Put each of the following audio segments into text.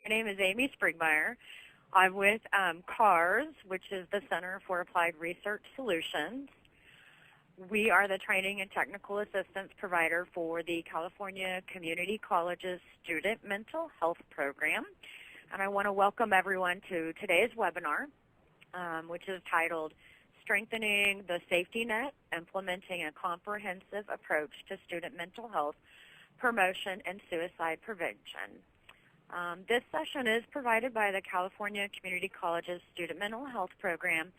My name is Amy Sprigmeyer. I'm with CARS, which is the Center for Applied Research Solutions. We are the training and technical assistance provider for the California Community College's Student Mental Health Program. And I want to welcome everyone to today's webinar, which is titled Strengthening the Safety Net, Implementing a Comprehensive Approach to Student Mental Health Promotion and Suicide Prevention. This session is provided by the California Community College's Student Mental Health Program,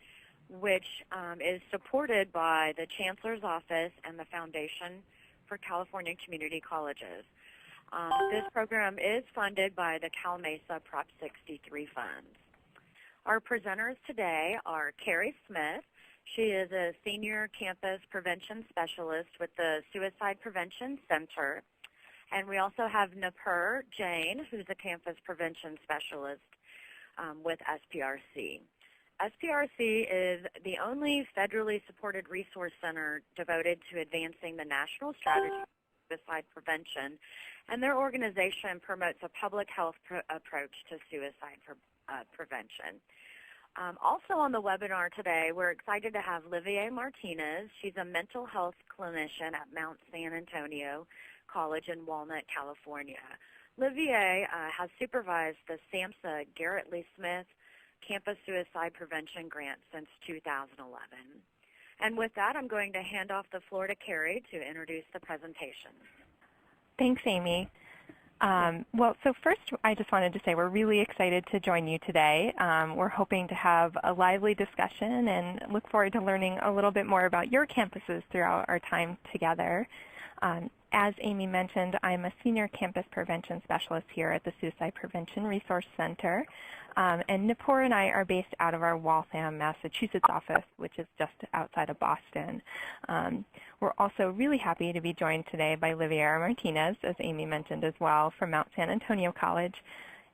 which is supported by the Chancellor's Office and the Foundation for California Community Colleges. This program is funded by the Cal Mesa Prop 63 funds. Our presenters today are Carrie Smith. She is a Senior Campus Prevention Specialist with the Suicide Prevention Center. And we also have Napur Jain, who's a Campus Prevention Specialist with SPRC. SPRC is the only federally supported resource center devoted to advancing the national strategy for suicide prevention, and their organization promotes a public health approach to suicide prevention. Also on the webinar today, we're excited to have Livier Martinez. She's a mental health clinician at Mount San Antonio College in Walnut, California. Livier has supervised the SAMHSA Garrett Lee Smith Campus Suicide Prevention Grant since 2011. And with that, I'm going to hand off the floor to Carrie to introduce the presentation. Thanks, Amy. Well, so first I just wanted to say we're really excited to join you today. We're hoping to have a lively discussion and look forward to learning a little bit more about your campuses throughout our time together. As Amy mentioned, I'm a Senior Campus Prevention Specialist here at the Suicide Prevention Resource Center. And Napur and I are based out of our Waltham, Massachusetts office, which is just outside of Boston. We're also really happy to be joined today by Livier Martinez, as Amy mentioned as well, from Mount San Antonio College.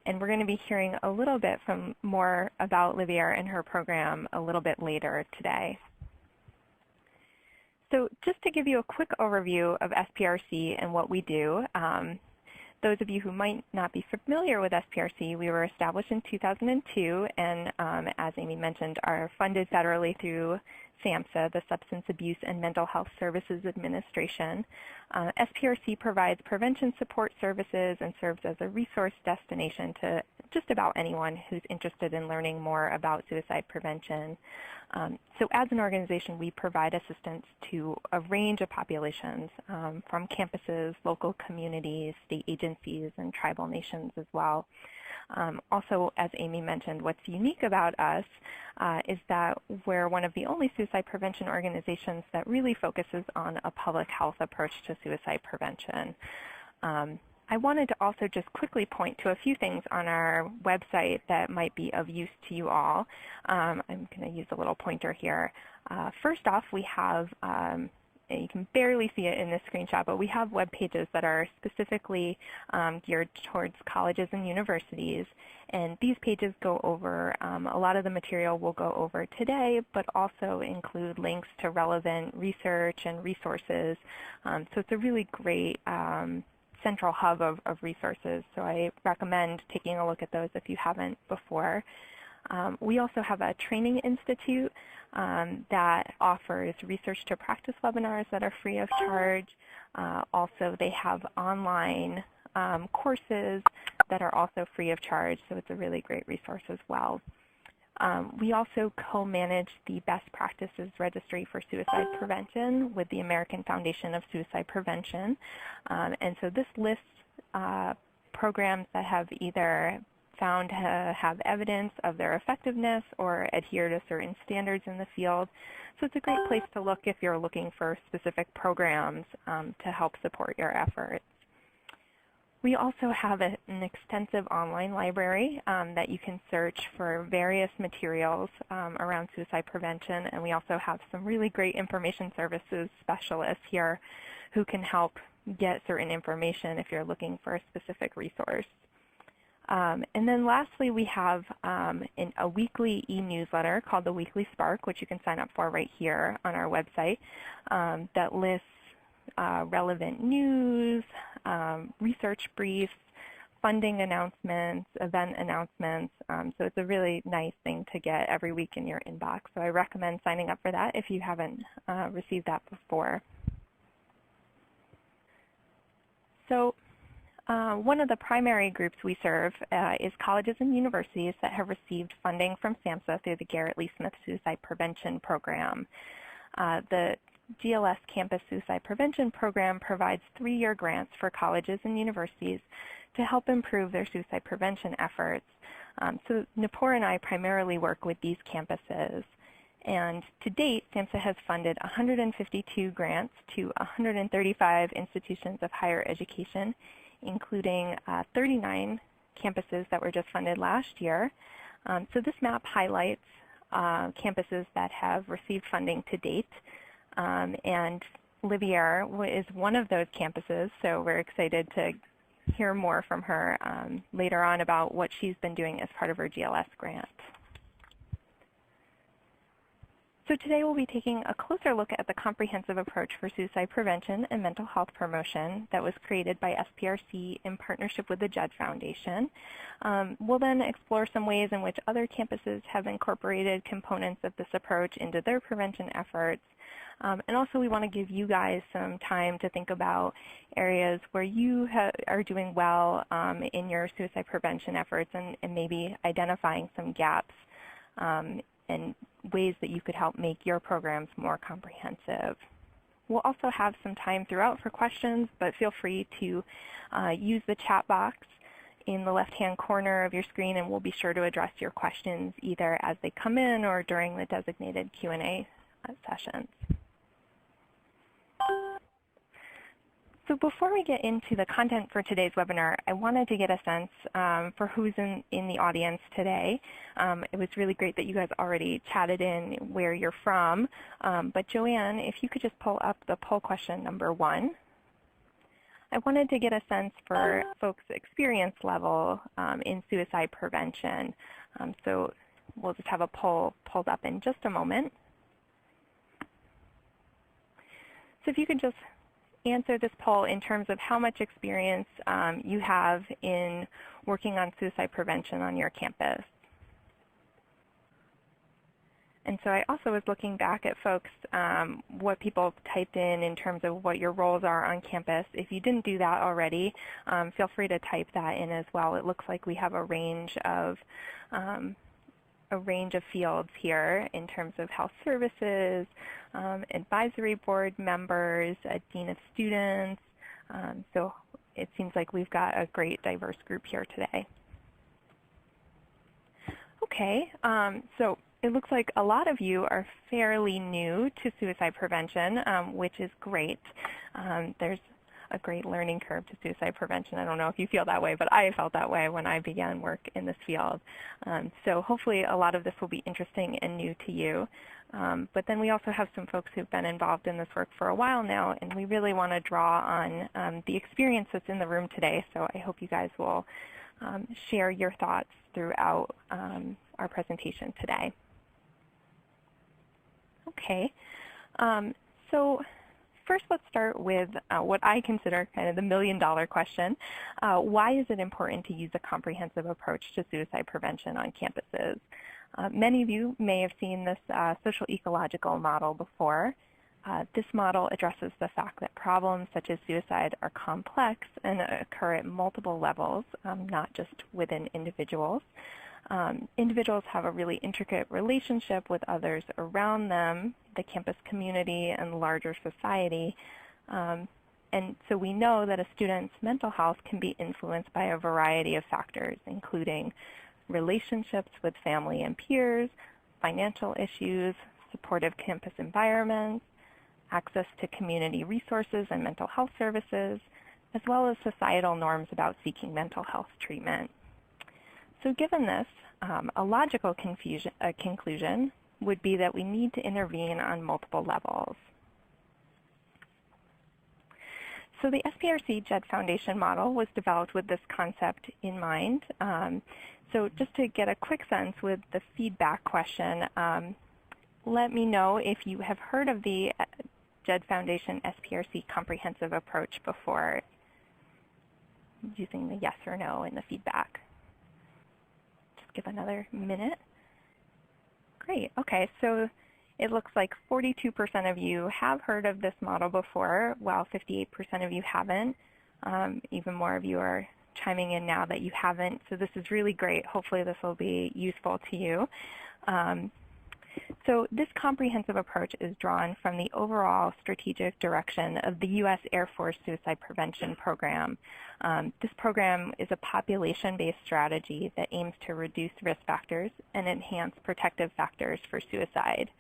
And we're going to be hearing a little bit more about Livier and her program a little bit later today. So just to give you a quick overview of SPRC and what we do, those of you who might not be familiar with SPRC, we were established in 2002 and, as Amy mentioned, are funded federally through SAMHSA, the Substance Abuse and Mental Health Services Administration. SPRC provides prevention support services and serves as a resource destination to just about anyone who's interested in learning more about suicide prevention. So as an organization, we provide assistance to a range of populations from campuses, local communities, state agencies, and tribal nations as well. Also, as Amy mentioned, what's unique about us is that we're one of the only suicide prevention organizations that really focuses on a public health approach to suicide prevention. I wanted to also just quickly point to a few things on our website that might be of use to you all. I'm going to use a little pointer here. First off, we have you can barely see it in this screenshot, but we have web pages that are specifically geared towards colleges and universities. And these pages go over a lot of the material we'll go over today, but also include links to relevant research and resources. So it's a really great central hub of resources. So I recommend taking a look at those if you haven't before. We also have a training institute that offers research to practice webinars that are free of charge. Also, they have online courses that are also free of charge, so it's a really great resource as well. We also co-manage the Best Practices Registry for Suicide Prevention with the American Foundation of Suicide Prevention. And so this lists programs that have either found to have evidence of their effectiveness or adhere to certain standards in the field. So it's a great place to look if you're looking for specific programs to help support your efforts. We also have an extensive online library that you can search for various materials around suicide prevention, and we also have some really great information services specialists here who can help get certain information if you're looking for a specific resource. And then lastly, we have a weekly e-newsletter called the Weekly Spark, which you can sign up for right here on our website, that lists relevant news, research briefs, funding announcements, event announcements. So it's a really nice thing to get every week in your inbox. So I recommend signing up for that if you haven't received that before. So one of the primary groups we serve is colleges and universities that have received funding from SAMHSA through the Garrett Lee Smith Suicide Prevention Program. The GLS Campus Suicide Prevention Program provides 3-year grants for colleges and universities to help improve their suicide prevention efforts. So Nipur and I primarily work with these campuses. And to date, SAMHSA has funded 152 grants to 135 institutions of higher education, including 39 campuses that were just funded last year. So this map highlights campuses that have received funding to date. And Livier is one of those campuses, so we're excited to hear more from her later on about what she's been doing as part of her GLS grant. So today we'll be taking a closer look at the comprehensive approach for suicide prevention and mental health promotion that was created by SPRC in partnership with the Jed Foundation. We'll then explore some ways in which other campuses have incorporated components of this approach into their prevention efforts. And also we want to give you guys some time to think about areas where you are doing well in your suicide prevention efforts and maybe identifying some gaps and ways that you could help make your programs more comprehensive. We'll also have some time throughout for questions, but feel free to use the chat box in the left-hand corner of your screen, and we'll be sure to address your questions either as they come in or during the designated Q&A sessions. So before we get into the content for today's webinar, I wanted to get a sense for who's in the audience today. It was really great that you guys already chatted in where you're from. But Joanne, if you could just pull up the poll question number 1. I wanted to get a sense for folks' experience level in suicide prevention. So we'll just have a poll pulled up in just a moment. So if you could just answer this poll in terms of how much experience you have in working on suicide prevention on your campus. And so I also was looking back at folks, what people typed in terms of what your roles are on campus. If you didn't do that already, feel free to type that in as well. It looks like we have a range of fields here in terms of health services, advisory board members, a dean of students. So it seems like we've got a great diverse group here today. Okay, so it looks like a lot of you are fairly new to suicide prevention, which is great. There's a great learning curve to suicide prevention. I don't know if you feel that way, but I felt that way when I began work in this field. So hopefully a lot of this will be interesting and new to you. But then we also have some folks who've been involved in this work for a while now, and we really want to draw on the experience that's in the room today. So I hope you guys will share your thoughts throughout our presentation today. Okay, so first, let's start with what I consider kind of the million-dollar question. Why is it important to use a comprehensive approach to suicide prevention on campuses? Many of you may have seen this social ecological model before. This model addresses the fact that problems such as suicide are complex and occur at multiple levels, not just within individuals. Individuals have a really intricate relationship with others around them, the campus community, and larger society. And so we know that a student's mental health can be influenced by a variety of factors, including relationships with family and peers, financial issues, supportive campus environments, access to community resources and mental health services, as well as societal norms about seeking mental health treatment. So given this, a logical conclusion would be that we need to intervene on multiple levels. So the SPRC Jed Foundation model was developed with this concept in mind. So just to get a quick sense with the feedback question, let me know if you have heard of the Jed Foundation SPRC Comprehensive Approach before. using the yes or no in the feedback. Just give another minute. Great. Okay, so it looks like 42% of you have heard of this model before, while 58% of you haven't. Even more of you are chiming in now that you haven't, so this is really great. Hopefully this will be useful to you. So this comprehensive approach is drawn from the overall strategic direction of the U.S. Air Force Suicide Prevention Program. This program is a population-based strategy that aims to reduce risk factors and enhance protective factors for suicide.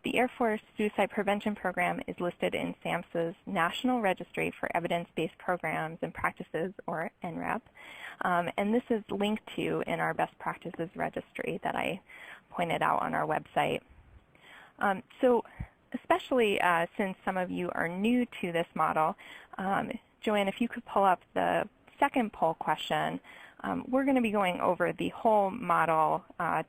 The Air Force Suicide Prevention Program is listed in SAMHSA's National Registry for Evidence-Based Programs and Practices, or NREP, and this is linked to in our Best Practices Registry that I pointed out on our website. So especially since some of you are new to this model, Joanne, if you could pull up the second poll question. We're going to be going over the whole model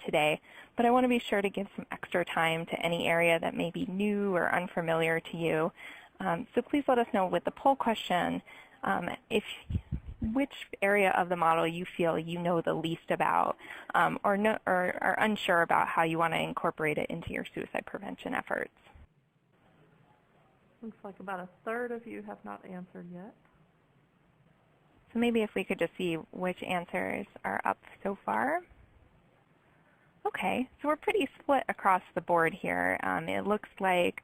today, but I want to be sure to give some extra time to any area that may be new or unfamiliar to you. So please let us know with the poll question which area of the model you feel you know the least about, or are unsure about how you want to incorporate it into your suicide prevention efforts. Looks like about a third of you have not answered yet. So maybe if we could just see which answers are up so far. Okay, so we're pretty split across the board here. It looks like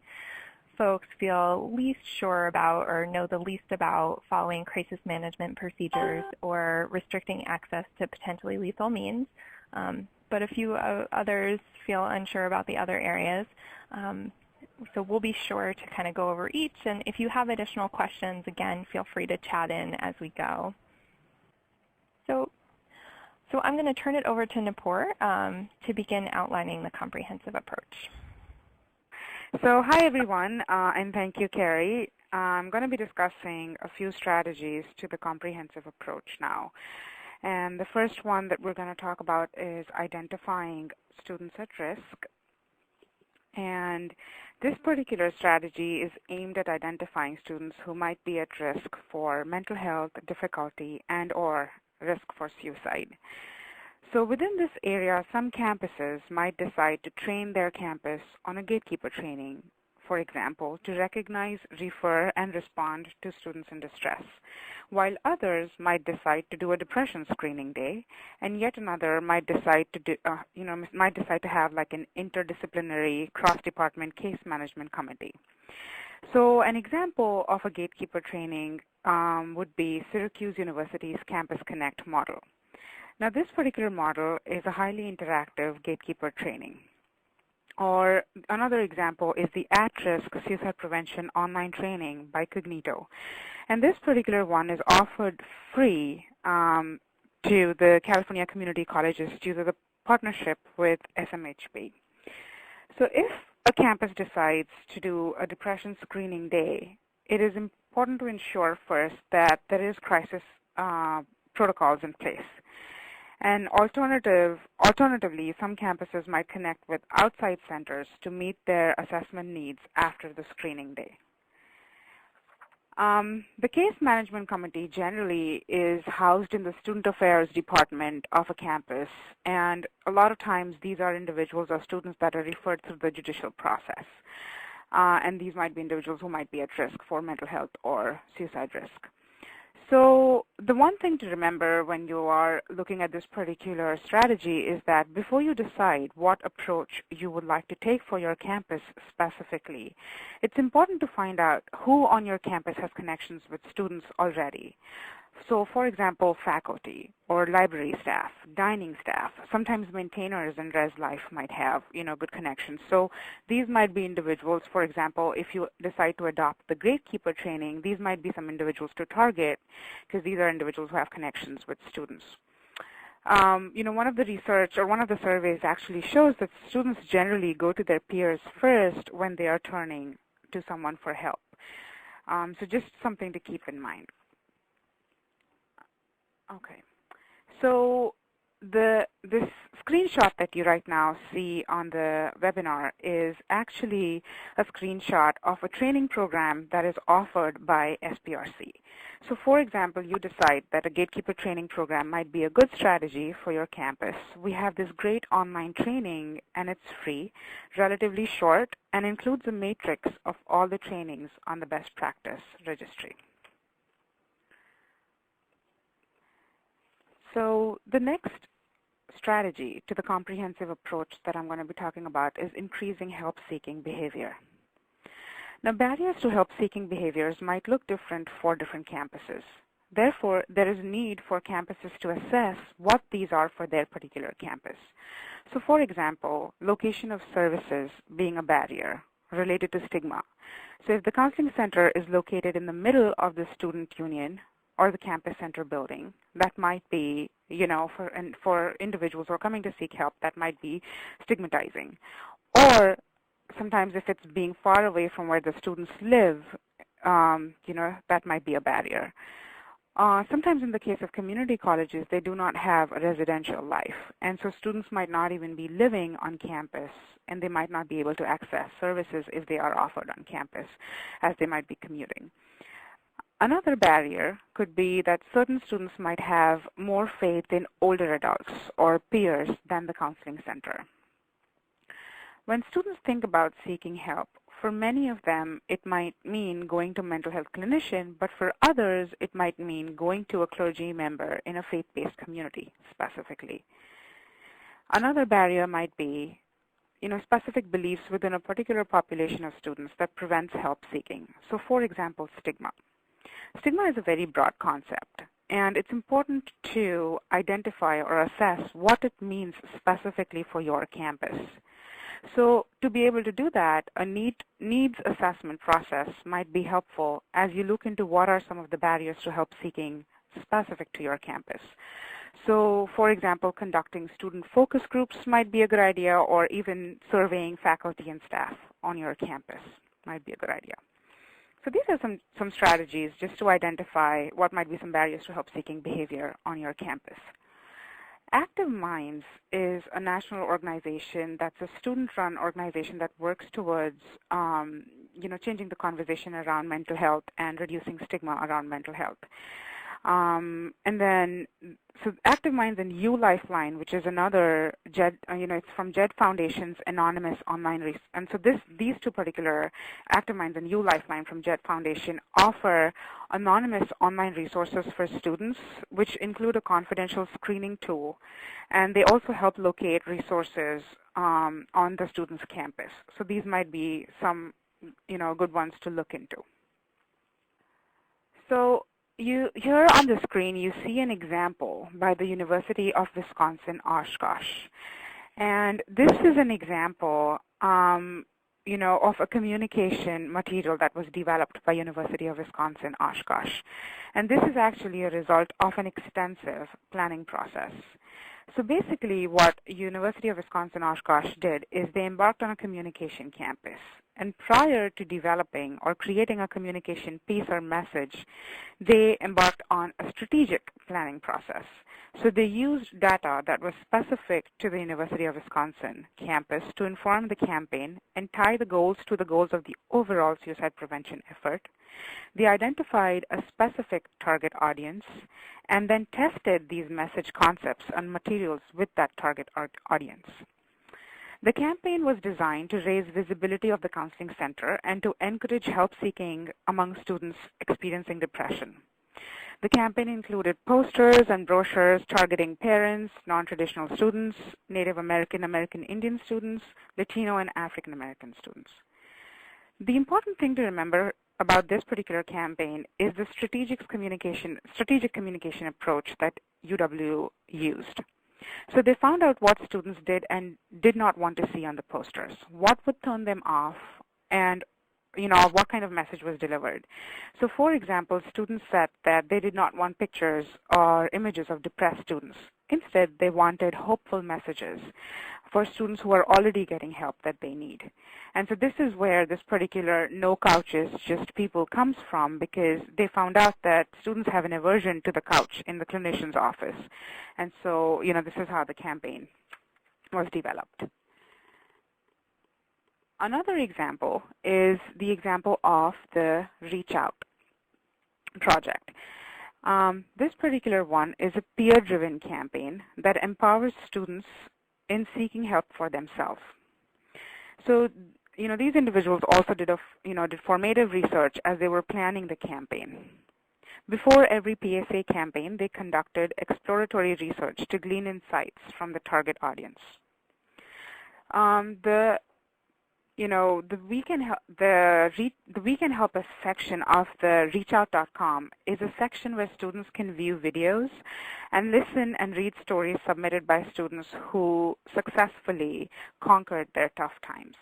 folks feel least sure about or know the least about following crisis management procedures or restricting access to potentially lethal means. But a few others feel unsure about the other areas. So we'll be sure to kind of go over each, and if you have additional questions, again, feel free to chat in as we go. So I'm going to turn it over to Nupur to begin outlining the comprehensive approach. So hi everyone, and thank you, Carrie. I'm going to be discussing a few strategies to the comprehensive approach now. And the first one that we're going to talk about is identifying students at risk. And this particular strategy is aimed at identifying students who might be at risk for mental health difficulty and/or risk for suicide. So within this area, some campuses might decide to train their campus on a gatekeeper training, for example, to recognize, refer, and respond to students in distress, while others might decide to do a depression screening day, and yet another might decide to do, to have like an interdisciplinary cross-department case management committee. So an example of a gatekeeper training would be Syracuse University's Campus Connect model. Now, this particular model is a highly interactive gatekeeper training. Or another example is the At-Risk Suicide Prevention online training by Cognito. And this particular one is offered free to the California community colleges due to the partnership with SMHP. So if a campus decides to do a depression screening day, it is important to ensure first that there is crisis protocols in place. And alternatively, some campuses might connect with outside centers to meet their assessment needs after the screening day. The case management committee generally is housed in the student affairs department of a campus, and a lot of times these are individuals or students that are referred through the judicial process. And these might be individuals who might be at risk for mental health or suicide risk. So the one thing to remember when you are looking at this particular strategy is that before you decide what approach you would like to take for your campus specifically, it's important to find out who on your campus has connections with students already. So for example, faculty or library staff, dining staff, sometimes maintainers in Res Life might have, good connections. So these might be individuals, for example, if you decide to adopt the gatekeeper training, these might be some individuals to target because these are individuals who have connections with students. One of the research or one of the surveys actually shows that students generally go to their peers first when they are turning to someone for help. So just something to keep in mind. Okay, so this screenshot that you right now see on the webinar is actually a screenshot of a training program that is offered by SPRC. So for example, you decide that a gatekeeper training program might be a good strategy for your campus. We have this great online training, and it's free, relatively short, and includes a matrix of all the trainings on the best practice registry. So the next strategy to the comprehensive approach that I'm going to be talking about is increasing help-seeking behavior. Now, barriers to help-seeking behaviors might look different for different campuses. Therefore, there is need for campuses to assess what these are for their particular campus. So for example, location of services being a barrier related to stigma. So if the counseling center is located in the middle of the student union or the campus center building, that might be, for individuals who are coming to seek help, that might be stigmatizing. Or sometimes if it's being far away from where the students live, that might be a barrier. Sometimes in the case of community colleges, they do not have a residential life, and so students might not even be living on campus, and they might not be able to access services if they are offered on campus, as they might be commuting. Another barrier could be that certain students might have more faith in older adults or peers than the counseling center. When students think about seeking help, for many of them, it might mean going to a mental health clinician, but for others, it might mean going to a clergy member in a faith-based community specifically. Another barrier might be, specific beliefs within a particular population of students that prevents help seeking. So for example, stigma. Stigma is a very broad concept, and it's important to identify or assess what it means specifically for your campus. So to be able to do that, a needs assessment process might be helpful as you look into what are some of the barriers to help seeking specific to your campus. So for example, conducting student focus groups might be a good idea, or even surveying faculty and staff on your campus might be a good idea. So these are some strategies just to identify what might be some barriers to help-seeking behavior on your campus. Active Minds is a national organization that's a student-run organization that works towards changing the conversation around mental health and reducing stigma around mental health. So Active Minds and U Lifeline, which is another Jed, it's from Jed Foundation's anonymous online research. And so these two particular, Active Minds and U Lifeline from Jed Foundation, offer anonymous online resources for students, which include a confidential screening tool, and they also help locate resources on the student's campus. So these might be some, good ones to look into. So here on the screen, you see an example by the University of Wisconsin-Oshkosh. And this is an example, of a communication material that was developed by University of Wisconsin-Oshkosh. And this is actually a result of an extensive planning process. So basically what University of Wisconsin-Oshkosh did is they embarked on a communication campus. And prior to developing or creating a communication piece or message, they embarked on a strategic planning process. So they used data that was specific to the University of Wisconsin campus to inform the campaign and tie the goals to the goals of the overall suicide prevention effort. They identified a specific target audience and then tested these message concepts and materials with that target audience. The campaign was designed to raise visibility of the counseling center and to encourage help seeking among students experiencing depression. The campaign included posters and brochures targeting parents, non-traditional students, Native American, American Indian students, Latino, and African American students. The important thing to remember about this particular campaign is the strategic communication approach that UW used. So they found out what students did and did not want to see on the posters, what would turn them off, and what kind of message was delivered. So for example, students said that they did not want pictures or images of depressed students. Instead, they wanted hopeful messages for students who are already getting help that they need. And so this is where this particular no couches, just people comes from, because they found out that students have an aversion to the couch in the clinician's office. And so, this is how the campaign was developed. Another example is the example of the Reach Out project. This particular one is a peer-driven campaign that empowers students in seeking help for themselves. So, these individuals also did formative research as they were planning the campaign. Before every PSA campaign, they conducted exploratory research to glean insights from the target audience. The We Can Help Us section of the reachout.com is a section where students can view videos and listen and read stories submitted by students who successfully conquered their tough times.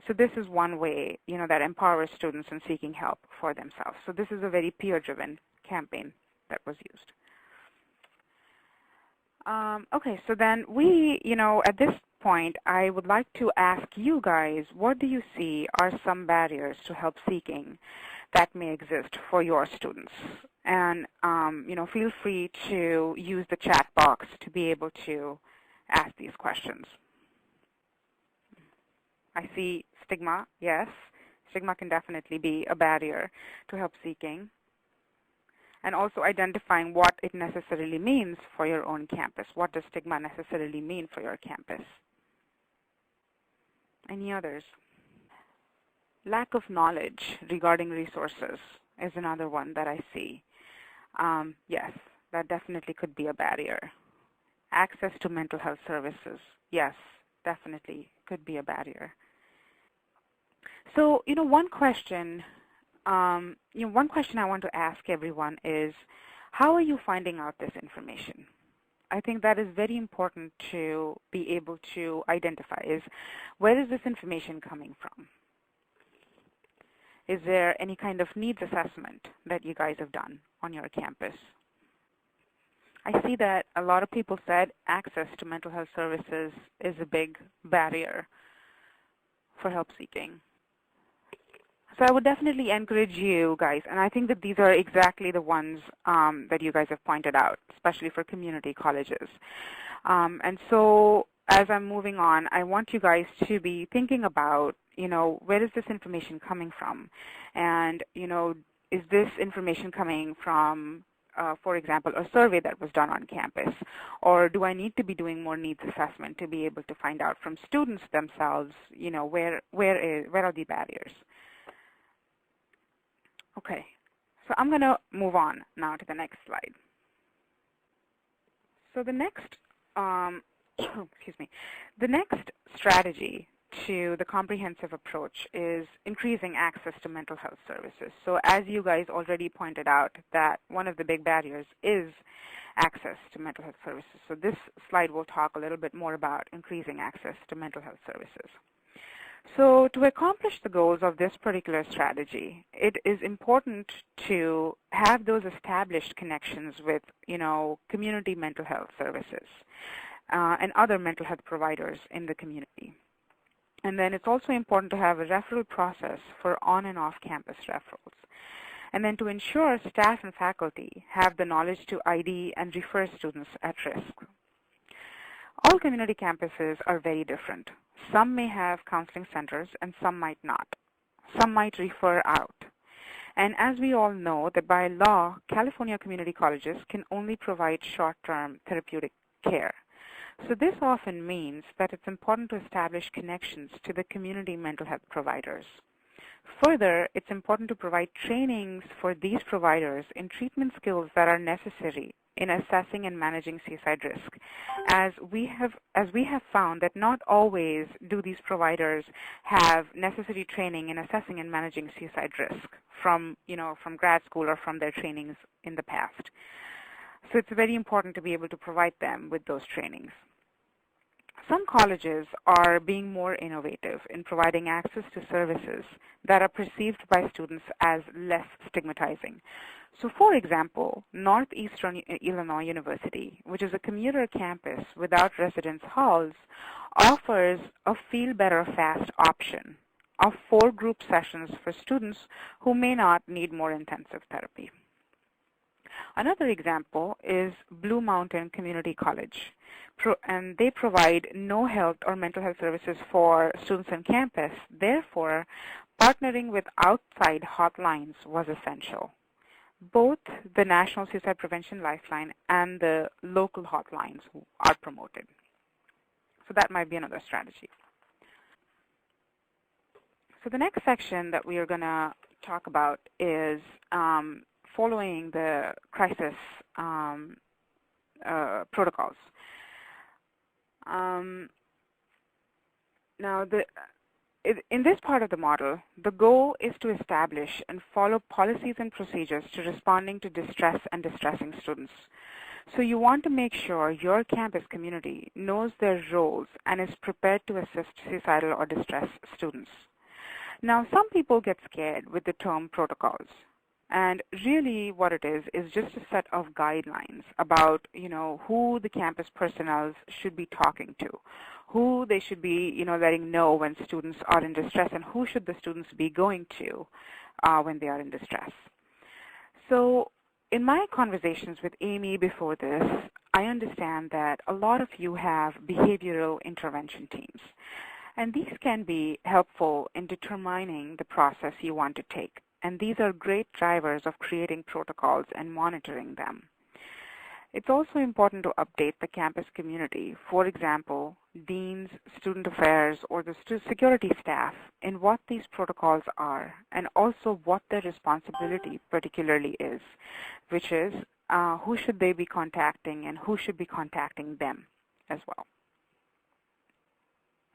So this is one way, that empowers students in seeking help for themselves. So this is a very peer-driven campaign that was used. Okay, so then at this point, I would like to ask you guys, what do you see are some barriers to help seeking that may exist for your students? And, feel free to use the chat box to be able to ask these questions. I see stigma, yes. Stigma can definitely be a barrier to help seeking. And also identifying what it necessarily means for your own campus. What does stigma necessarily mean for your campus? Any others? Lack of knowledge regarding resources is another one that I see. Yes, that definitely could be a barrier. Access to mental health services, yes, definitely could be a barrier. So, one question I want to ask everyone is, how are you finding out this information? I think that is very important to be able to identify is, where is this information coming from? Is there any kind of needs assessment that you guys have done on your campus? I see that a lot of people said access to mental health services is a big barrier for help seeking. So I would definitely encourage you guys, and I think that these are exactly the ones that you guys have pointed out, especially for community colleges. And so as I'm moving on, I want you guys to be thinking about, where is this information coming from? And, is this information coming from, for example, a survey that was done on campus? Or do I need to be doing more needs assessment to be able to find out from students themselves, where are the barriers? Okay, so I'm going to move on now to the next slide. So the next, the next strategy to the comprehensive approach is increasing access to mental health services. So as you guys already pointed out, that one of the big barriers is access to mental health services. So this slide will talk a little bit more about increasing access to mental health services. So to accomplish the goals of this particular strategy, it is important to have those established connections with, community mental health services and other mental health providers in the community. And then it's also important to have a referral process for on and off campus referrals. And then to ensure staff and faculty have the knowledge to ID and refer students at risk. All community campuses are very different. Some may have counseling centers and some might not. Some might refer out. And as we all know, that by law, California community colleges can only provide short-term therapeutic care. So this often means that it's important to establish connections to the community mental health providers. Further, it's important to provide trainings for these providers in treatment skills that are necessary in assessing and managing suicide risk, as we have found that not always do these providers have necessary training in assessing and managing suicide risk from grad school or from their trainings in the past. So it's very important to be able to provide them with those trainings. Some colleges are being more innovative in providing access to services that are perceived by students as less stigmatizing. So for example, Northeastern Illinois University, which is a commuter campus without residence halls, offers a Feel Better Fast option of 4 group sessions for students who may not need more intensive therapy. Another example is Blue Mountain Community College, and they provide no health or mental health services for students on campus. Therefore, partnering with outside hotlines was essential. Both the National Suicide Prevention Lifeline and the local hotlines are promoted. So that might be another strategy. So the next section that we are going to talk about is following the crisis protocols. Now, in this part of the model, the goal is to establish and follow policies and procedures to responding to distress and distressing students. So you want to make sure your campus community knows their roles and is prepared to assist suicidal or distressed students. Now, some people get scared with the term protocols. And really what it is just a set of guidelines about, who the campus personnel should be talking to, who they should be, letting know when students are in distress, and who should the students be going to when they are in distress. So in my conversations with Amy before this, I understand that a lot of you have behavioral intervention teams. And these can be helpful in determining the process you want to take. And these are great drivers of creating protocols and monitoring them. It's also important to update the campus community, for example, deans, student affairs, or the security staff in what these protocols are, and also what their responsibility particularly is, which is who should they be contacting and who should be contacting them as well.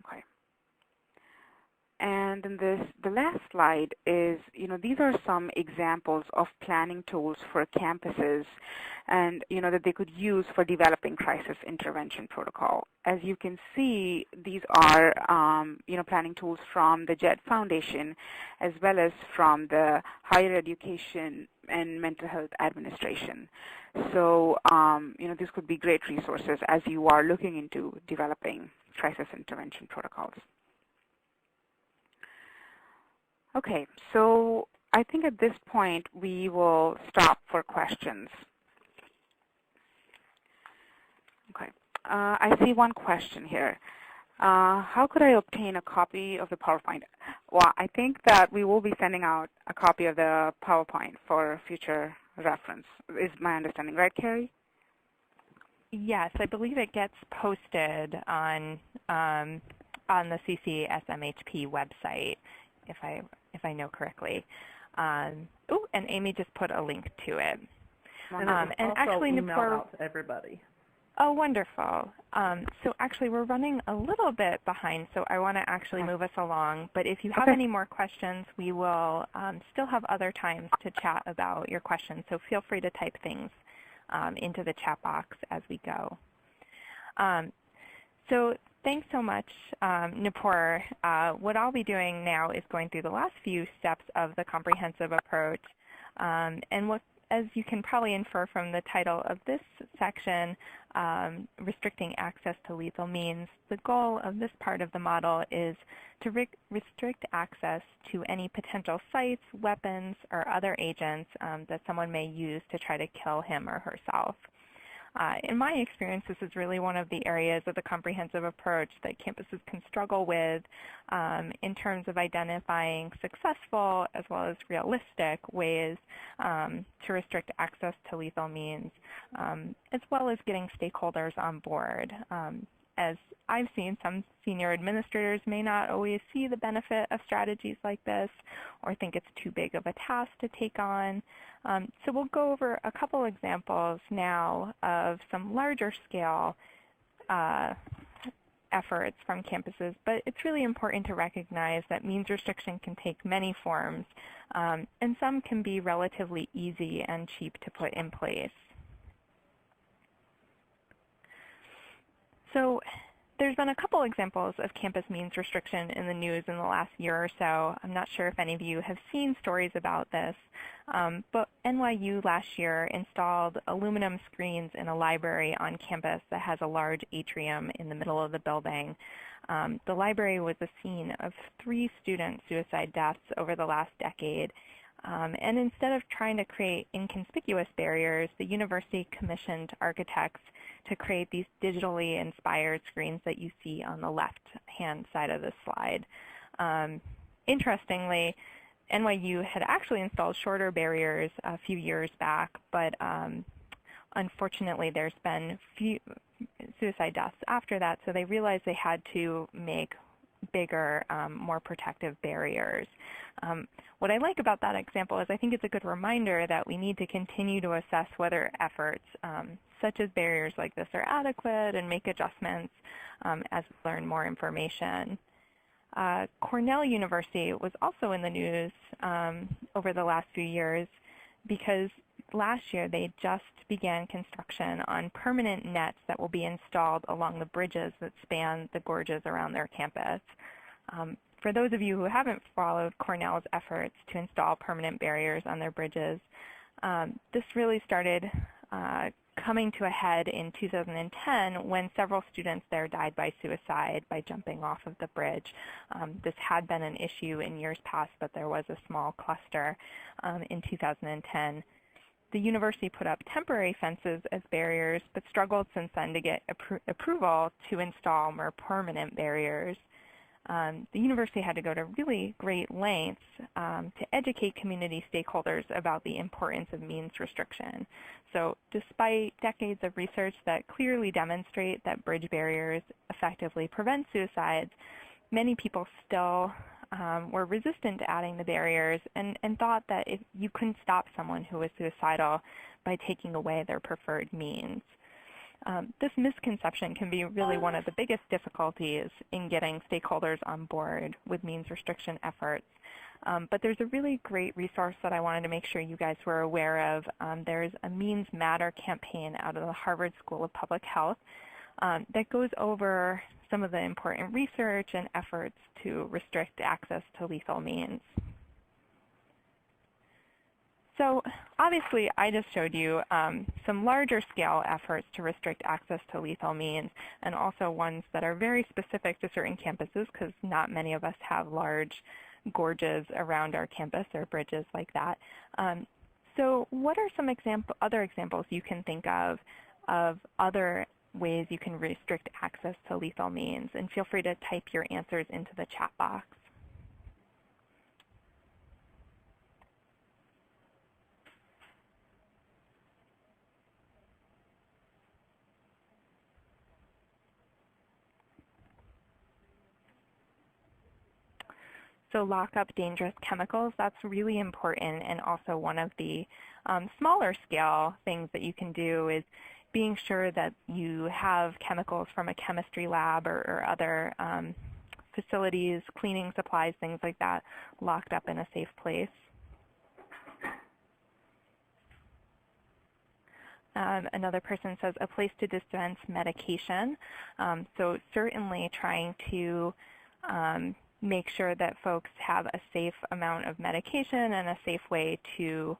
Okay. And in the last slide is, these are some examples of planning tools for campuses and, that they could use for developing crisis intervention protocol. As you can see, these are, planning tools from the Jed Foundation as well as from the Higher Education and Mental Health Administration. So, these could be great resources as you are looking into developing crisis intervention protocols. Okay, so I think at this point we will stop for questions. Okay, I see one question here. How could I obtain a copy of the PowerPoint? Well, I think that we will be sending out a copy of the PowerPoint for future reference, is my understanding, right, Carrie? Yes, I believe it gets posted on the CCSMHP website, if I know correctly. And Amy just put a link to it. And actually, emailed out to everybody. Oh, wonderful. So actually, we're running a little bit behind, so I want to actually move us along. But if you have any more questions, we will still have other times to chat about your questions. So feel free to type things into the chat box as we go. So thanks so much, Nupur. What I'll be doing now is going through the last few steps of the comprehensive approach. And as you can probably infer from the title of this section, restricting access to lethal means, the goal of this part of the model is to restrict access to any potential sites, weapons, or other agents that someone may use to try to kill him or herself. In my experience, this is really one of the areas of the comprehensive approach that campuses can struggle with in terms of identifying successful as well as realistic ways to restrict access to lethal means, as well as getting stakeholders on board. As I've seen, some senior administrators may not always see the benefit of strategies like this or think it's too big of a task to take on. So we'll go over a couple examples now of some larger scale efforts from campuses, but it's really important to recognize that means restriction can take many forms, and some can be relatively easy and cheap to put in place. So there's been a couple examples of campus means restriction in the news in the last year or so. I'm not sure if any of you have seen stories about this, but NYU last year installed aluminum screens in a library on campus that has a large atrium in the middle of the building. The library was the scene of 3 student suicide deaths over the last decade. And instead of trying to create inconspicuous barriers, the university commissioned architects to create these digitally inspired screens that you see on the left-hand side of the slide. Interestingly, NYU had actually installed shorter barriers a few years back, but unfortunately there's been few suicide deaths after that, so they realized they had to make bigger, more protective barriers. What I like about that example is I think it's a good reminder that we need to continue to assess whether efforts such as barriers like this are adequate and make adjustments as we learn more information. Cornell University was also in the news over the last few years because last year they just began construction on permanent nets that will be installed along the bridges that span the gorges around their campus. For those of you who haven't followed Cornell's efforts to install permanent barriers on their bridges, this really started coming to a head in 2010 when several students there died by suicide by jumping off of the bridge. This had been an issue in years past, but there was a small cluster in 2010. The university put up temporary fences as barriers, but struggled since then to get approval to install more permanent barriers. The university had to go to really great lengths to educate community stakeholders about the importance of means restriction. So despite decades of research that clearly demonstrate that bridge barriers effectively prevent suicides, many people still were resistant to adding the barriers and thought that if you couldn't stop someone who was suicidal by taking away their preferred means. This misconception can be really one of the biggest difficulties in getting stakeholders on board with means restriction efforts. But there's a really great resource that I wanted to make sure you guys were aware of. There's a Means Matter campaign out of the Harvard School of Public Health that goes over some of the important research and efforts to restrict access to lethal means. So obviously, I just showed you some larger scale efforts to restrict access to lethal means, and also ones that are very specific to certain campuses, because not many of us have large gorges around our campus or bridges like that. So what are some other examples you can think of other ways you can restrict access to lethal means? And feel free to type your answers into the chat box. So lock up dangerous chemicals, that's really important, and also one of the smaller scale things that you can do is being sure that you have chemicals from a chemistry lab or other facilities, cleaning supplies, things like that, locked up in a safe place. Another person says a place to dispense medication. So certainly trying to make sure that folks have a safe amount of medication and a safe way to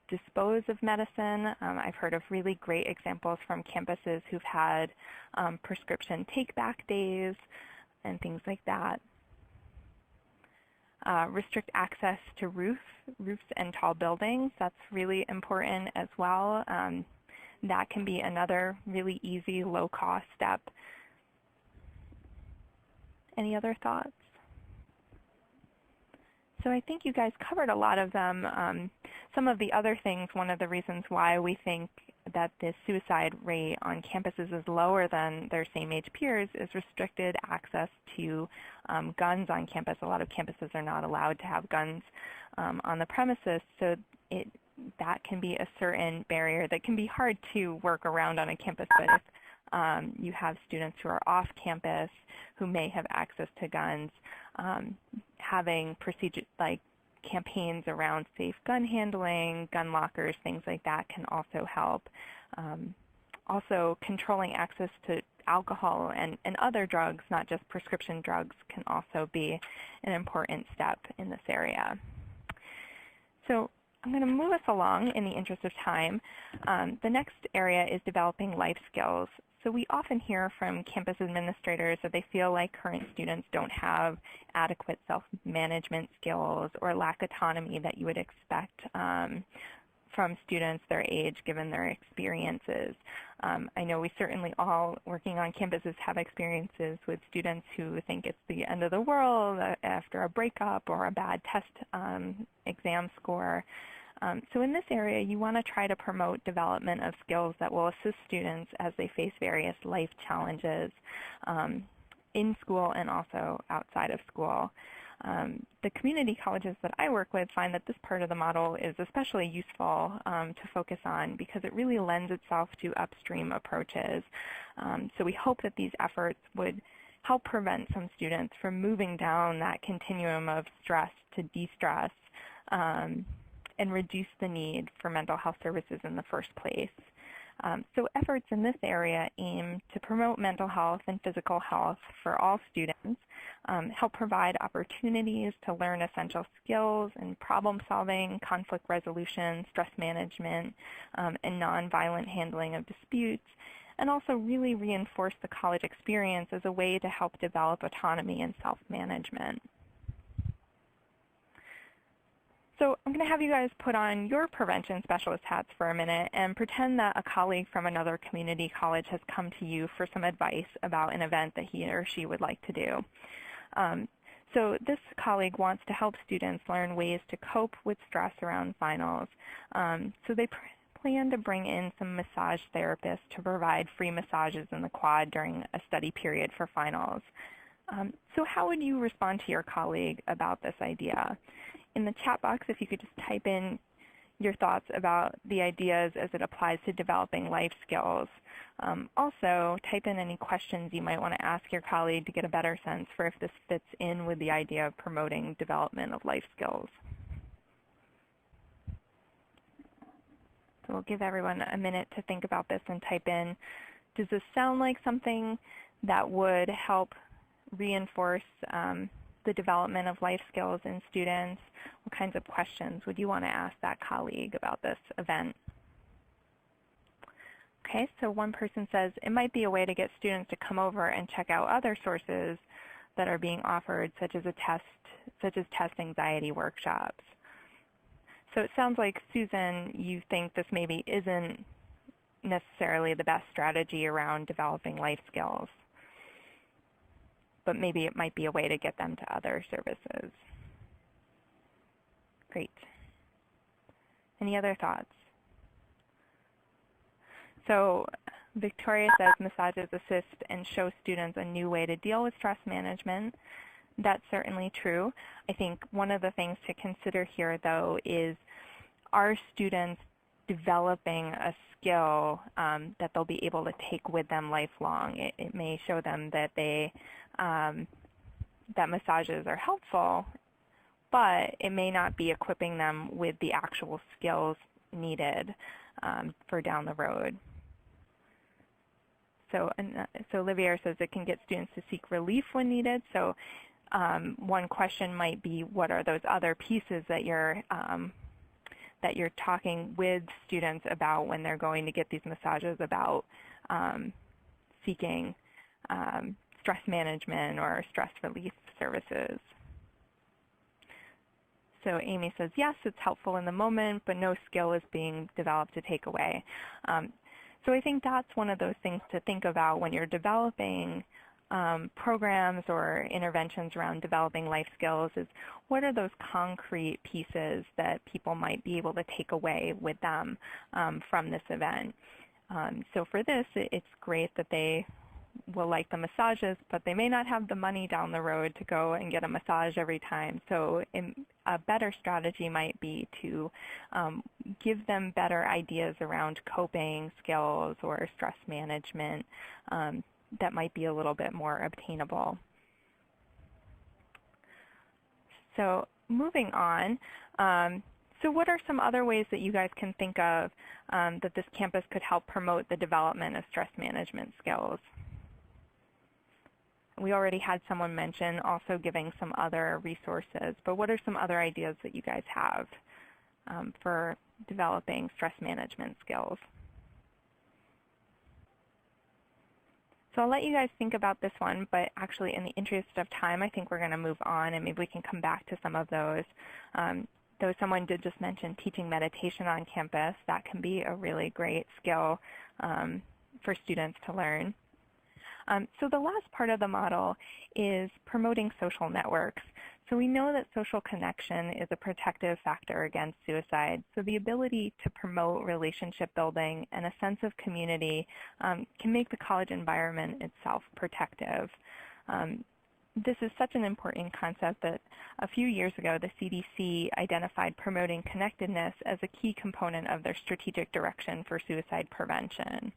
dispose of medicine. I've heard of really great examples from campuses who've had prescription take-back days and things like that. Restrict access to roofs and tall buildings. That's really important as well. That can be another really easy, low-cost step. Any other thoughts? So I think you guys covered a lot of them. Some of the other things, one of the reasons why we think that the suicide rate on campuses is lower than their same-age peers is restricted access to guns on campus. A lot of campuses are not allowed to have guns on the premises, so that can be a certain barrier that can be hard to work around on a campus. But if you have students who are off campus who may have access to guns, having procedures like campaigns around safe gun handling, gun lockers, things like that can also help. Also, controlling access to alcohol and other drugs, not just prescription drugs, can also be an important step in this area. So I'm going to move us along in the interest of time. The next area is developing life skills. So we often hear from campus administrators that they feel like current students don't have adequate self-management skills or lack autonomy that you would expect from students their age given their experiences. I know we certainly all working on campuses have experiences with students who think it's the end of the world after a breakup or a bad test exam score. So in this area, you want to try to promote development of skills that will assist students as they face various life challenges in school and also outside of school. The community colleges that I work with find that this part of the model is especially useful to focus on because it really lends itself to upstream approaches. So we hope that these efforts would help prevent some students from moving down that continuum of stress to de-stress and reduce the need for mental health services in the first place. So efforts in this area aim to promote mental health and physical health for all students, help provide opportunities to learn essential skills in problem solving, conflict resolution, stress management, and nonviolent handling of disputes, and also really reinforce the college experience as a way to help develop autonomy and self-management. So I'm going to have you guys put on your prevention specialist hats for a minute and pretend that a colleague from another community college has come to you for some advice about an event that he or she would like to do. So this colleague wants to help students learn ways to cope with stress around finals. So they plan to bring in some massage therapists to provide free massages in the quad during a study period for finals. So how would you respond to your colleague about this idea? In the chat box, if you could just type in your thoughts about the ideas as it applies to developing life skills. Also, type in any questions you might want to ask your colleague to get a better sense for if this fits in with the idea of promoting development of life skills. So we'll give everyone a minute to think about this and type in, does this sound like something that would help reinforce the development of life skills in students? What kinds of questions would you want to ask that colleague about this event? Okay, so one person says it might be a way to get students to come over and check out other sources that are being offered, such as test anxiety workshops. So it sounds like, Susan, you think this maybe isn't necessarily the best strategy around developing life skills, but maybe it might be a way to get them to other services. Great. Any other thoughts? So Victoria says massages assist and show students a new way to deal with stress management. That's certainly true. I think one of the things to consider here, though, is are students developing a skill that they'll be able to take with them lifelong? It may show them that that massages are helpful, but it may not be equipping them with the actual skills needed for down the road. So Olivier says it can get students to seek relief when needed. So one question might be, what are those other pieces that you're talking with students about when they're going to get these massages, about seeking stress management or stress relief services? So Amy says, yes, it's helpful in the moment, but no skill is being developed to take away. So I think that's one of those things to think about when you're developing programs or interventions around developing life skills, is what are those concrete pieces that people might be able to take away with them from this event. So for this, it's great that they will like the massages, but they may not have the money down the road to go and get a massage every time. So a better strategy might be to give them better ideas around coping skills or stress management that might be a little bit more obtainable. So moving on, so what are some other ways that you guys can think of that this campus could help promote the development of stress management skills? We already had someone mention also giving some other resources, but what are some other ideas that you guys have for developing stress management skills? So I'll let you guys think about this one, but actually in the interest of time, I think we're going to move on and maybe we can come back to some of those. though someone did just mention teaching meditation on campus, that can be a really great skill for students to learn. So the last part of the model is promoting social networks. So we know that social connection is a protective factor against suicide. So the ability to promote relationship building and a sense of community can make the college environment itself protective. This is such an important concept that a few years ago the CDC identified promoting connectedness as a key component of their strategic direction for suicide prevention.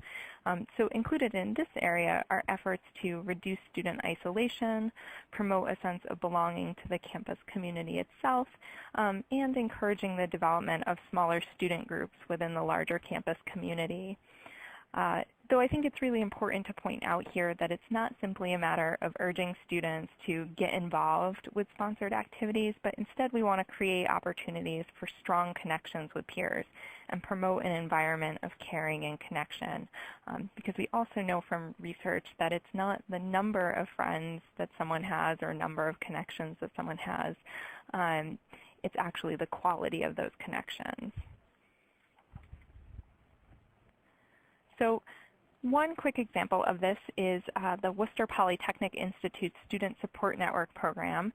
So included in this area are efforts to reduce student isolation, promote a sense of belonging to the campus community itself, and encouraging the development of smaller student groups within the larger campus community. Though I think it's really important to point out here that it's not simply a matter of urging students to get involved with sponsored activities, but instead we want to create opportunities for strong connections with peers and promote an environment of caring and connection. Because we also know from research that it's not the number of friends that someone has or number of connections that someone has, it's actually the quality of those connections. So one quick example of this is the Worcester Polytechnic Institute Student Support Network program.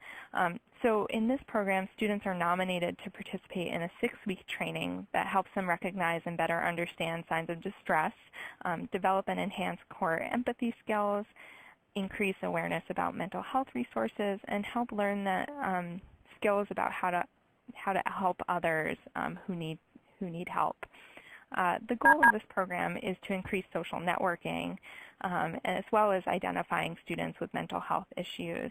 So in this program, students are nominated to participate in a 6-week training that helps them recognize and better understand signs of distress, develop and enhance core empathy skills, increase awareness about mental health resources, and help learn the skills about how to help others who need help. The goal of this program is to increase social networking as well as identifying students with mental health issues.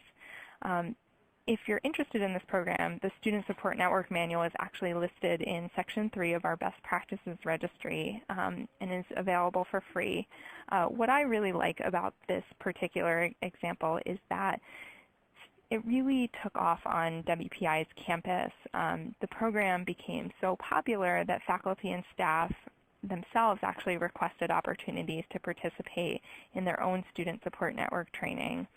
If you're interested in this program, the Student Support Network Manual is actually listed in Section 3 of our Best Practices Registry and is available for free. What I really like about this particular example is that it really took off on WPI's campus. The program became so popular that faculty and staff themselves actually requested opportunities to participate in their own student support network training.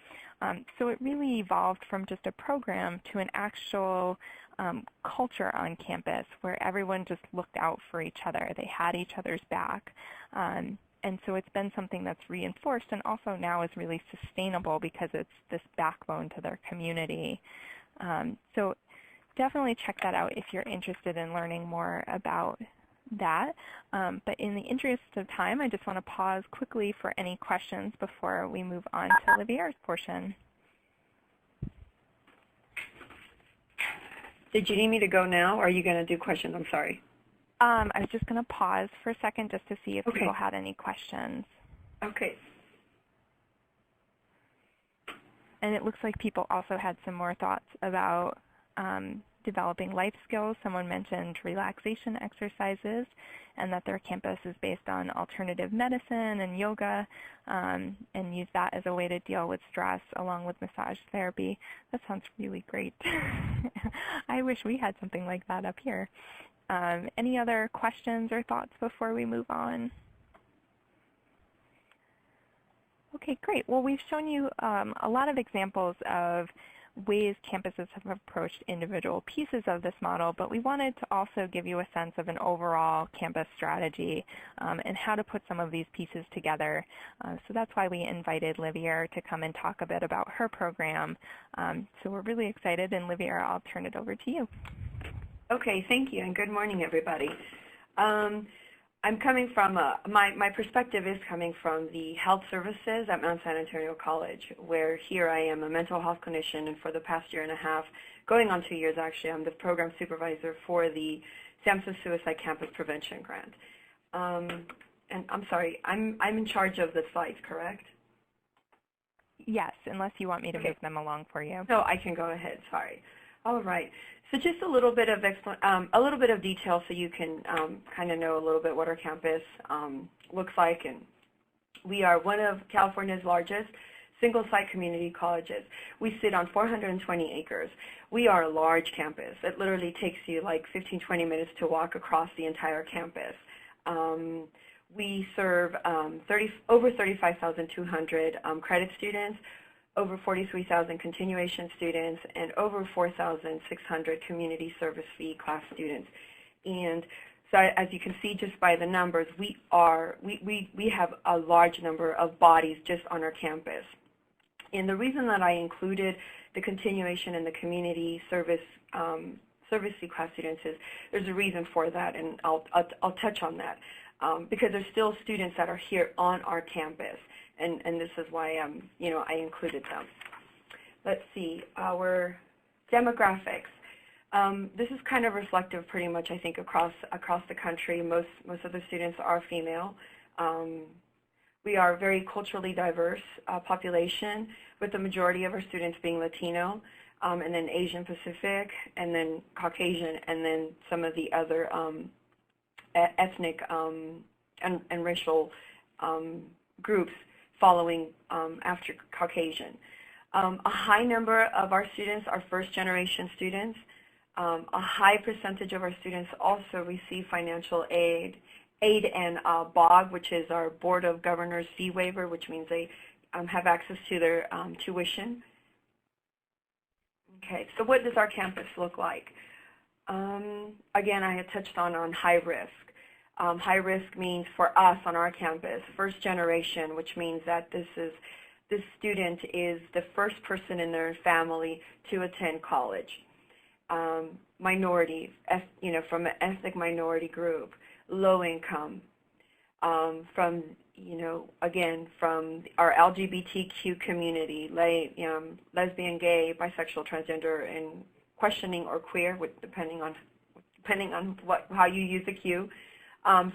So it really evolved from just a program to an actual culture on campus where everyone just looked out for each other. They had each other's back. And so it's been something that's reinforced and also now is really sustainable because it's this backbone to their community. So definitely check that out if you're interested in learning more about that. But in the interest of time, I just want to pause quickly for any questions before we move on to Olivier's portion. Did you need me to go now, or are you going to do questions? I'm sorry. I was just going to pause for a second just to see if people had any questions. Okay. And it looks like people also had some more thoughts about developing life skills. Someone mentioned relaxation exercises and that their campus is based on alternative medicine and yoga and use that as a way to deal with stress along with massage therapy. That sounds really great. I wish we had something like that up here. Any other questions or thoughts before we move on? Okay, great. Well, we've shown you a lot of examples of ways campuses have approached individual pieces of this model, but we wanted to also give you a sense of an overall campus strategy and how to put some of these pieces together. So that's why we invited Livier to come and talk a bit about her program. So we're really excited, and Livier, I'll turn it over to you. Okay, thank you, and good morning, everybody. I'm coming from, my perspective is coming from the health services at Mount San Antonio College, where here I am a mental health clinician, and for the past year and a half, going on 2 years actually, I'm the program supervisor for the SAMHSA Suicide Campus Prevention Grant. And I'm sorry, I'm in charge of the slides, correct? Yes, unless you want me to make them along for you. No, I can go ahead, sorry. All right. So just a little bit of detail so you can kind of know a little bit what our campus looks like. And we are one of California's largest single-site community colleges. We sit on 420 acres. We are a large campus. It literally takes you like 15, 20 minutes to walk across the entire campus. We serve over 35,200 credit students. over 43,000 continuation students, and over 4,600 community service fee class students. And so as you can see just by the numbers, we have a large number of bodies just on our campus. And the reason that I included the continuation and the community service fee class students is there's a reason for that, and I'll touch on that. Because there's still students that are here on our campus, and this is why I included them. Let's see, our demographics. This is kind of reflective pretty much, I think, across the country. Most of the students are female. We are a very culturally diverse population, with the majority of our students being Latino, and then Asian Pacific, and then Caucasian, and then some of the other ethnic and racial groups following after Caucasian. A high number of our students are first-generation students. A high percentage of our students also receive financial aid and BOG, which is our Board of Governors fee waiver, which means they have access to their tuition. Okay, so what does our campus look like? Again, I had touched on high risk. High risk means for us on our campus, first generation, which means that this student is the first person in their family to attend college. Minority, from an ethnic minority group, low income, from our LGBTQ community, lesbian, gay, bisexual, transgender, and questioning or queer, depending on how you use the Q.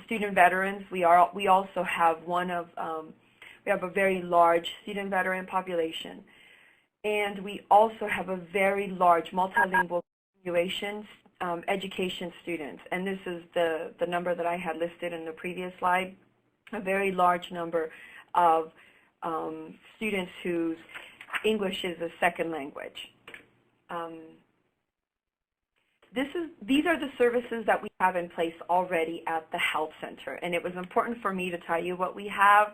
Student veterans, we also have we have a very large student veteran population, and we also have a very large multilingual education students, and this is the number that I had listed in the previous slide. A very large number of students whose English is a second language. These are the services that we have in place already at the health center, and it was important for me to tell you what we have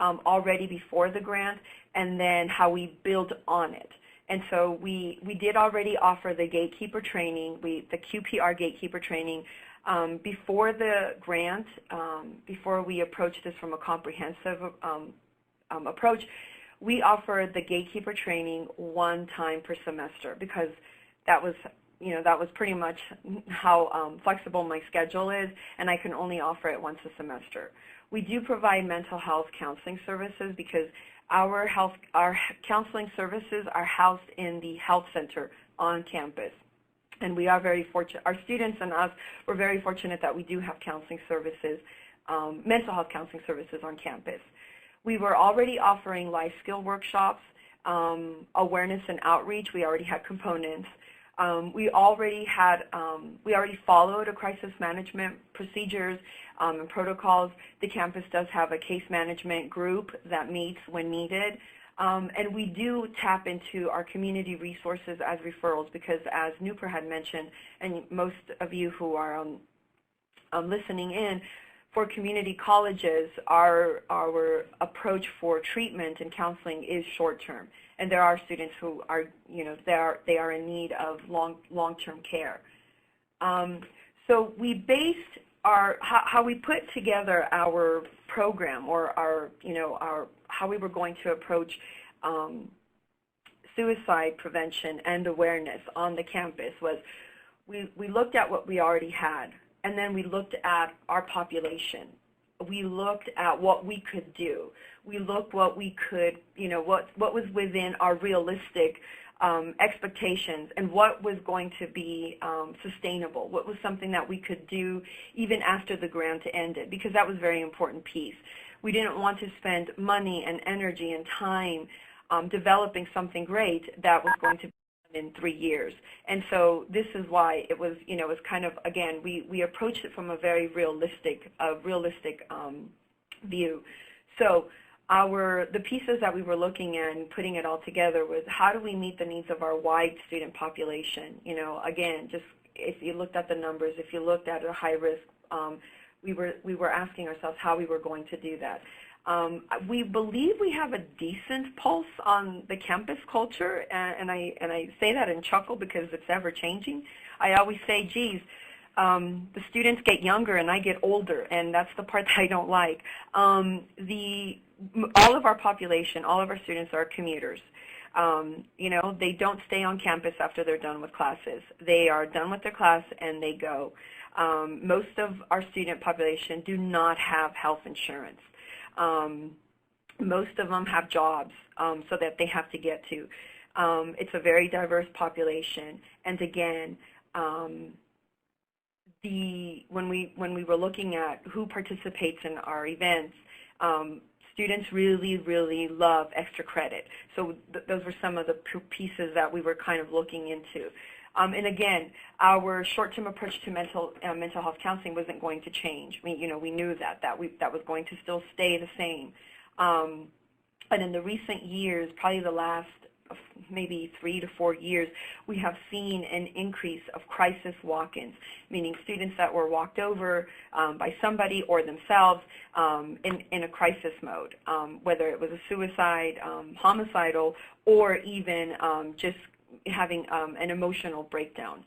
already before the grant, and then how we build on it. And so we did already offer the gatekeeper training, the QPR gatekeeper training before the grant, before we approached this from a comprehensive approach. We offered the gatekeeper training one time per semester, because that was pretty much how flexible my schedule is, and I can only offer it once a semester. We do provide mental health counseling services, because our counseling services are housed in the health center on campus. And we are very fortunate, our students and us, we're very fortunate that we do have counseling services, mental health counseling services on campus. We were already offering life skill workshops, awareness and outreach. We already had components. We already followed a crisis management procedures and protocols. The campus does have a case management group that meets when needed. And we do tap into our community resources as referrals, because as Nooper had mentioned, and most of you who are listening in, for community colleges, our approach for treatment and counseling is short-term, and there are students who are, they are in need of long-term care. So we based how we put together our program, or how we were going to approach suicide prevention and awareness on the campus was we looked at what we already had, and then we looked at our population. We looked at what we could do. We looked what we could, what was within our realistic expectations, and what was going to be sustainable, what was something that we could do even after the grant ended, because that was a very important piece. We didn't want to spend money and energy and time developing something great that was going to be in 3 years. And so this is why it was, it was kind of, again, we approached it from a very realistic view. So the pieces that we were looking at and putting it all together was, how do we meet the needs of our wide student population? Again, just if you looked at the numbers, if you looked at a high risk, we were asking ourselves how we were going to do that. We believe we have a decent pulse on the campus culture, and I say that and chuckle because it's ever changing. I always say, geez, the students get younger and I get older, and that's the part that I don't like. All of our population, all of our students are commuters. You know, they don't stay on campus after they're done with classes. They are done with their class and they go. Most of our student population do not have health insurance. Most of them have jobs so that they have to get to. It's a very diverse population, and again, when we were looking at who participates in our events, students really love extra credit. So those were some of the pieces that we were kind of looking into. And again, our short-term approach to mental health counseling wasn't going to change. We knew that was going to still stay the same. But in the recent years, probably the last maybe 3 to 4 years, we have seen an increase of crisis walk-ins, meaning students that were walked over by somebody or themselves in a crisis mode, whether it was a suicide, homicidal, or even just having an emotional breakdown.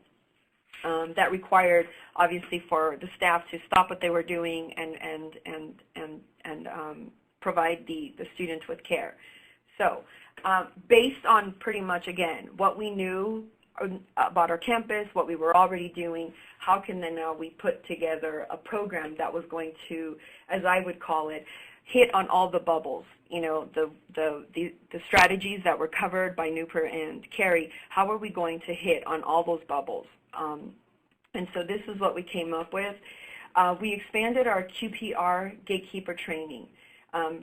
That required, obviously, for the staff to stop what they were doing and provide the students with care. So based on pretty much, again, what we knew about our campus, what we were already doing, how can then now we put together a program that was going to, as I would call it, hit on all the bubbles, you know, the strategies that were covered by Nooper and Carrie, how are we going to hit on all those bubbles? And so this is what we came up with. We expanded our QPR gatekeeper training.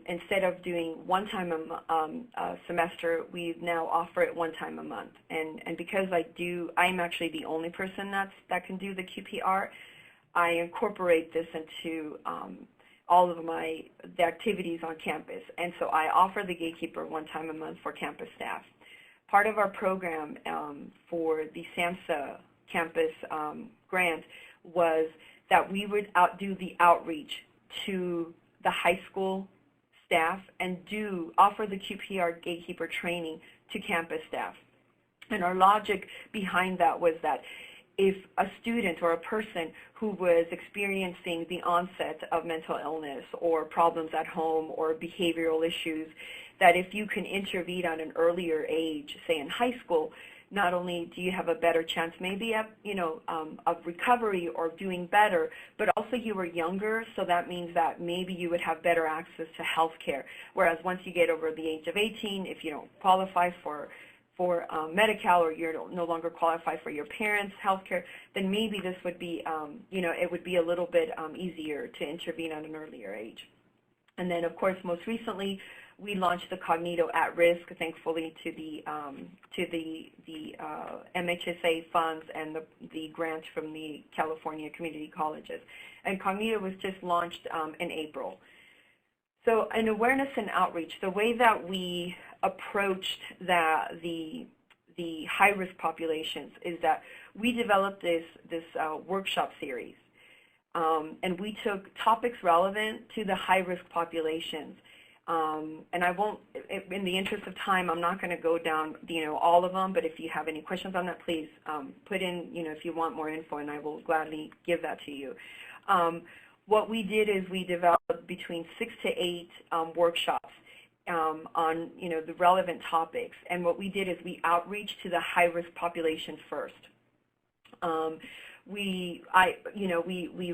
Instead of doing one time a semester, we now offer it one time a month. And because I'm actually the only person that can do the QPR, I incorporate this into all of the activities on campus. And so I offer the gatekeeper one time a month for campus staff. Part of our program for the SAMHSA campus grant was that we would do the outreach to the high school staff and offer the QPR gatekeeper training to campus staff. And our logic behind that was that if a student or a person who was experiencing the onset of mental illness or problems at home or behavioral issues, that if you can intervene at an earlier age, say in high school, not only do you have a better chance maybe of, of recovery or doing better, but also you were younger, so that means that maybe you would have better access to health care. Whereas once you get over the age of 18, if you don't qualify for Medi-Cal or you no longer qualify for your parents' health care, then maybe this would be, it would be a little bit easier to intervene at an earlier age. And then, of course, most recently, we launched the Cognito at Risk, thankfully, to the MHSA funds and the grants from the California community colleges. And Cognito was just launched in April. So in awareness and outreach, the way that we approached the high-risk populations is that we developed this workshop series. And we took topics relevant to the high-risk populations. And I won't, in the interest of time, I'm not going to go down, all of them, but if you have any questions on that, please put in, if you want more info, and I will gladly give that to you. What we did is we developed between 6 to 8 workshops on, the relevant topics. And what we did is we outreach to the high-risk population first. We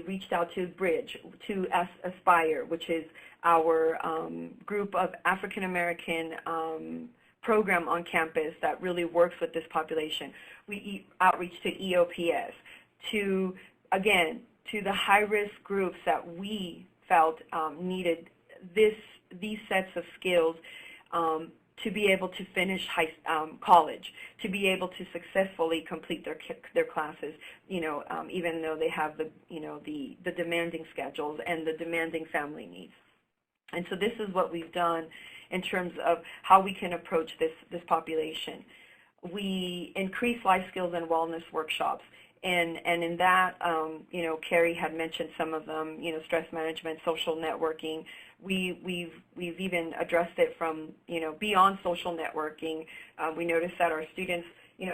reached out to Bridge, to Aspire, which is our group of African American program on campus that really works with this population. We outreach to EOPS, to the high-risk groups that we felt needed these sets of skills to be able to finish college, to be able to successfully complete their classes, even though they have the demanding schedules and the demanding family needs. And so this is what we've done in terms of how we can approach this population. We increase life skills and wellness workshops. And in that, Carrie had mentioned some of them, stress management, social networking, we've even addressed it from, beyond social networking. We noticed that our students,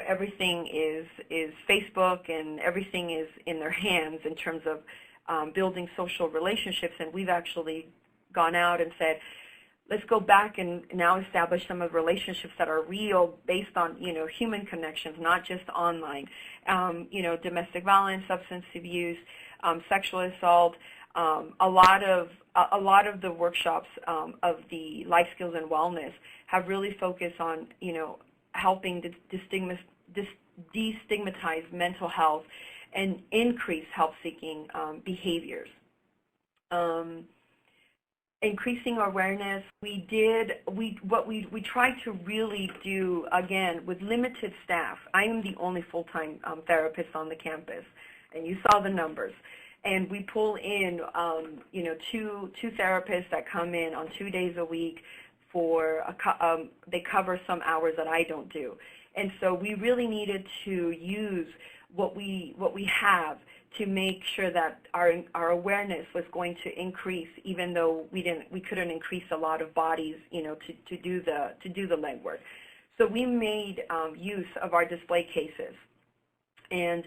everything is Facebook, and everything is in their hands in terms of building social relationships, and we've actually gone out and said, let's go back and now establish some of the relationships that are real, based on, human connections, not just online. Domestic violence, substance abuse, sexual assault. A lot of the workshops of the life skills and wellness have really focused on, helping to destigmatize mental health and increase help-seeking behaviors. Increasing awareness, we tried to really do, again, with limited staff. I am the only full-time therapist on the campus, and you saw the numbers. And we pull in, two therapists that come in on 2 days a week for they cover some hours that I don't do. And so we really needed to use what we have to make sure that our awareness was going to increase, even though we couldn't increase a lot of bodies, to do the legwork. So we made use of our display cases, and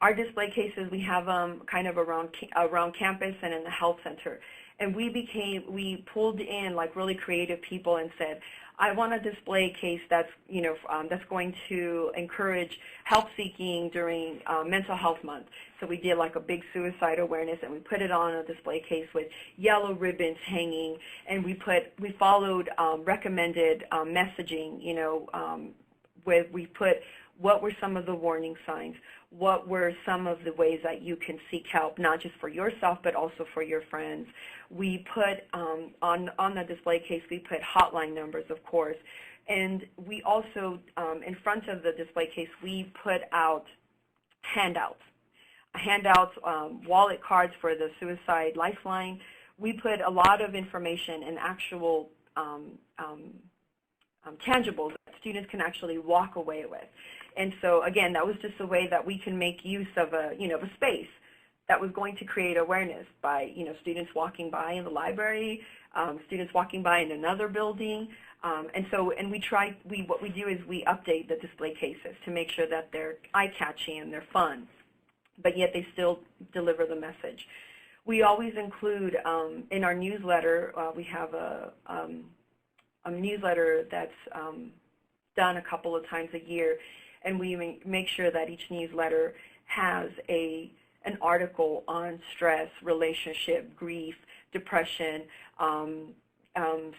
our display cases, we have them kind of around campus and in the health center. And we pulled in like really creative people and said, I want a display case that's, that's going to encourage help seeking during Mental Health Month. So we did like a big suicide awareness, and we put it on a display case with yellow ribbons hanging, and we followed recommended messaging, where we put what were some of the warning signs, what were some of the ways that you can seek help, not just for yourself, but also for your friends. We put, on the display case, we put hotline numbers, of course. And we also, in front of the display case, we put out handouts, wallet cards for the Suicide Lifeline. We put a lot of information and actual tangibles that students can actually walk away with. And so, again, that was just a way that we can make use of a space that was going to create awareness by, students walking by in the library, students walking by in another building. What we do is we update the display cases to make sure that they're eye-catchy and they're fun, but yet they still deliver the message. We always include in our newsletter, we have a newsletter that's done a couple of times a year, and we make sure that each newsletter has an article on stress, relationship, grief, depression,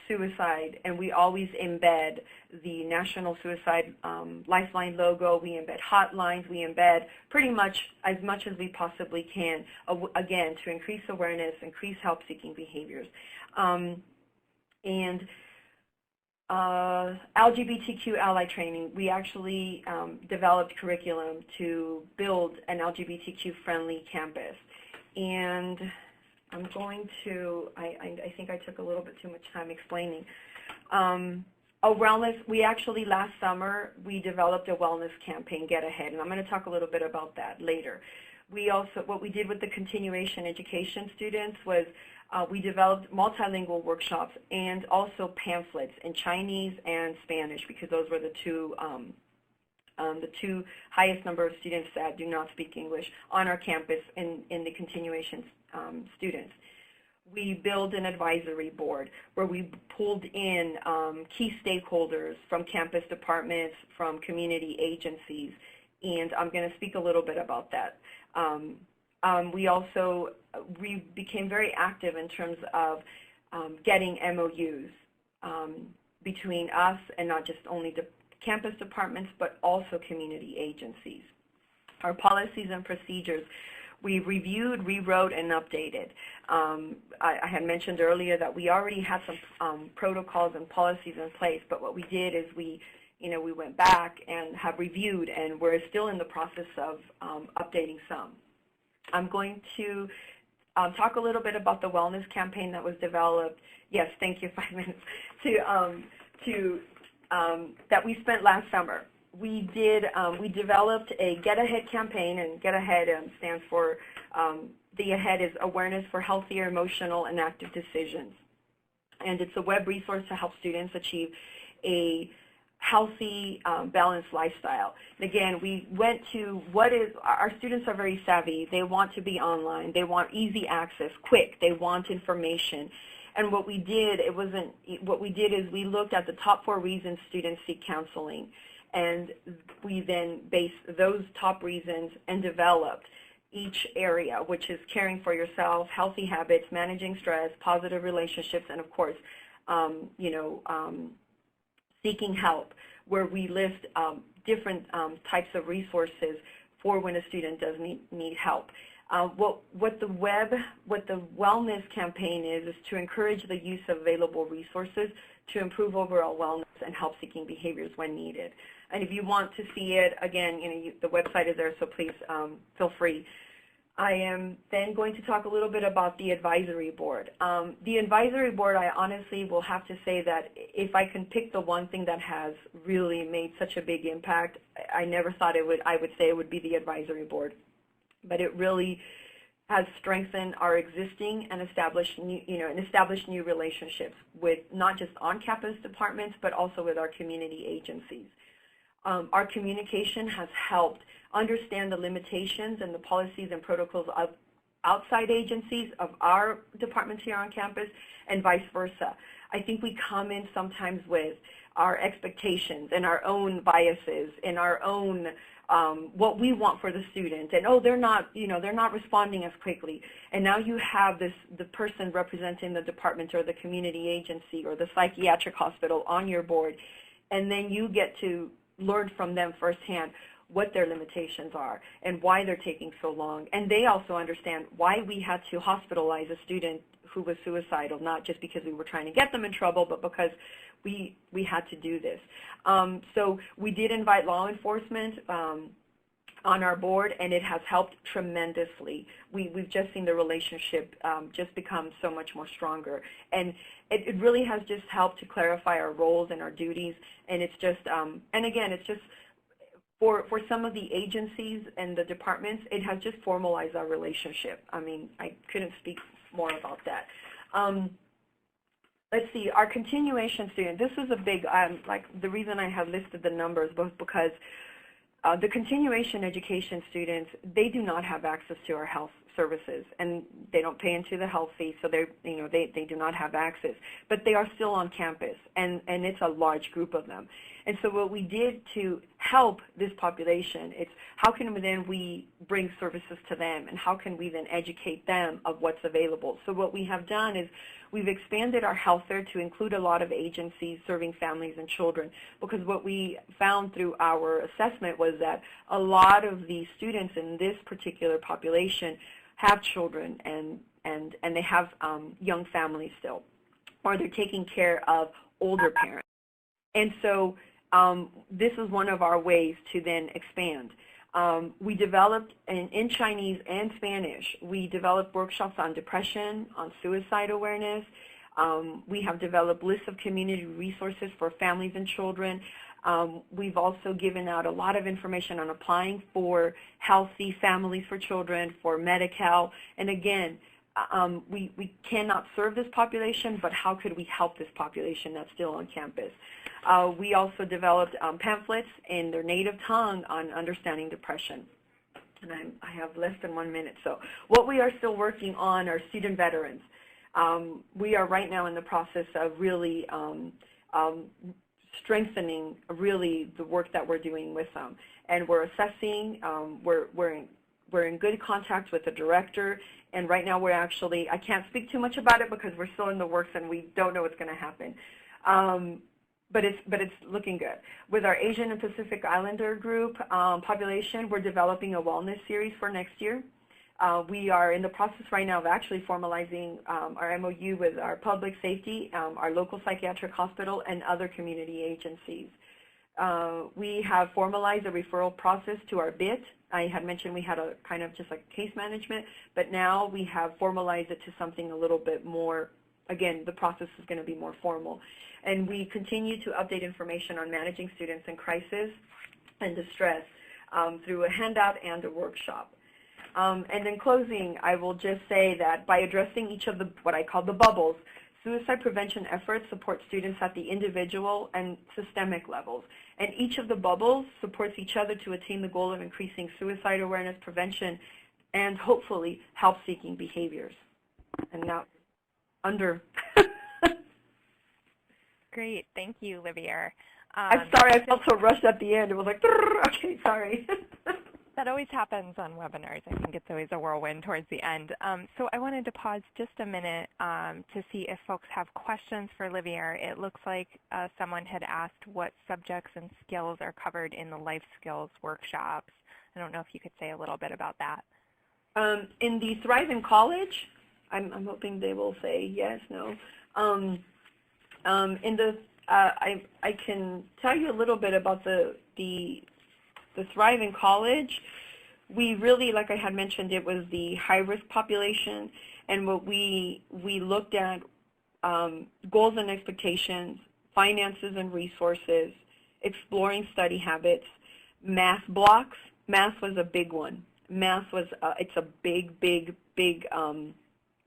suicide, and we always embed the National Suicide Lifeline logo. We embed hotlines. We embed pretty much as we possibly can, again, to increase awareness, increase help-seeking behaviors. LGBTQ ally training, we actually developed curriculum to build an LGBTQ-friendly campus. And I'm going to, I think I took a little bit too much time explaining. Wellness, we actually last summer, we developed a wellness campaign, Get Ahead, and I'm going to talk a little bit about that later. We also, what we did with the continuation education students was we developed multilingual workshops and also pamphlets in Chinese and Spanish, because those were the two highest number of students that do not speak English on our campus in the continuation students. We built an advisory board where we pulled in key stakeholders from campus departments, from community agencies, and I'm going to speak a little bit about that. We became very active in terms of getting MOUs between us and not just only the campus departments, but also community agencies. Our policies and procedures, we reviewed, rewrote, and updated. I had mentioned earlier that we already had some protocols and policies in place, but what we did is we went back and have reviewed, and we're still in the process of updating some. I'm going to talk a little bit about the wellness campaign that was developed. Yes, thank you, 5 minutes. That we spent last summer. We developed a Get Ahead campaign, and Get Ahead stands for, the Ahead is Awareness for Healthier Emotional and Active Decisions. and it's a web resource to help students achieve a healthy, balanced lifestyle. And again, we went to our students are very savvy. They want to be online. They want easy access, quick. They want information. And what we did is we looked at the top 4 reasons students seek counseling, and we then based those top reasons and developed each area, which is caring for yourself, healthy habits, managing stress, positive relationships, and of course, seeking help, where we list different types of resources for when a student does need help. What the wellness campaign is to encourage the use of available resources to improve overall wellness and help-seeking behaviors when needed. And if you want to see it, again, the website is there, so please feel free. I am then going to talk a little bit about the advisory board. The advisory board, I honestly will have to say that if I can pick the one thing that has really made such a big impact, I never thought I would say it would be the advisory board. But it really has strengthened our existing and established new relationships with not just on-campus departments, but also with our community agencies. Our communication has helped understand the limitations and the policies and protocols of outside agencies of our departments here on campus and vice versa. I think we come in sometimes with our expectations and our own biases and our own what we want for the student, and they're not responding as quickly. And now you have the person representing the department or the community agency or the psychiatric hospital on your board, and then you get to learn from them firsthand what their limitations are and why they're taking so long. And they also understand why we had to hospitalize a student who was suicidal, not just because we were trying to get them in trouble, but because we had to do this. So we did invite law enforcement on our board, and it has helped tremendously. We've just seen the relationship just become so much more stronger. And it really has just helped to clarify our roles and our duties. And it's just, and again, it's just, for some of the agencies and the departments, it has just formalized our relationship. I mean, I couldn't speak more about that. Let's see, our continuation student, this is a big, like the reason I have listed the numbers was because the continuation education students, they do not have access to our health services, and they don't pay into the health fee, so they do not have access. But they are still on campus, and it's a large group of them. And so what we did to help this population, it's how can we bring services to them, and how can we then educate them of what's available. So what we have done is we've expanded our health fair to include a lot of agencies serving families and children, because what we found through our assessment was that a lot of the students in this particular population have children and they have young families still, or they're taking care of older parents. And so this is one of our ways to then expand. We developed, in Chinese and Spanish, we developed workshops on depression, on suicide awareness. We have developed lists of community resources for families and children. We've also given out a lot of information on applying for healthy families for children, for Medi-Cal. And again, we cannot serve this population, but how could we help this population that's still on campus? We also developed pamphlets in their native tongue on understanding depression. And I have less than 1 minute. So what we are still working on are student veterans. We are right now in the process of really strengthening really the work that we're doing with them. And we're assessing, we're in good contact with the director, and right now we're actually, I can't speak too much about it because we're still in the works and we don't know what's going to happen. But it's looking good. With our Asian and Pacific Islander group population, we're developing a wellness series for next year. We are in the process right now of actually formalizing our MOU with our public safety, our local psychiatric hospital, and other community agencies. We have formalized a referral process to our BIT. I had mentioned we had a kind of just like case management, but now we have formalized it to something a little bit more. Again, the process is going to be more formal. And we continue to update information on managing students in crisis and distress through a handout and a workshop. And in closing, I will just say that by addressing each of the what I call the bubbles, suicide prevention efforts support students at the individual and systemic levels, and each of the bubbles supports each other to attain the goal of increasing suicide awareness, prevention, and hopefully help-seeking behaviors. And now, under. Great, thank you, Livier. I'm sorry, I felt so rushed at the end. It was like, okay, sorry. That always happens on webinars. I think it's always a whirlwind towards the end. So I wanted to pause just a minute to see if folks have questions for Livier. It looks like someone had asked what subjects and skills are covered in the life skills workshops. I don't know if you could say a little bit about that. In the Thrive in College, I'm hoping they will say yes, no. I can tell you a little bit about the Thrive in College. We really, like I had mentioned, it was the high-risk population, and what we looked at goals and expectations, finances and resources, exploring study habits, math blocks. Math was a big one. Math was it's a big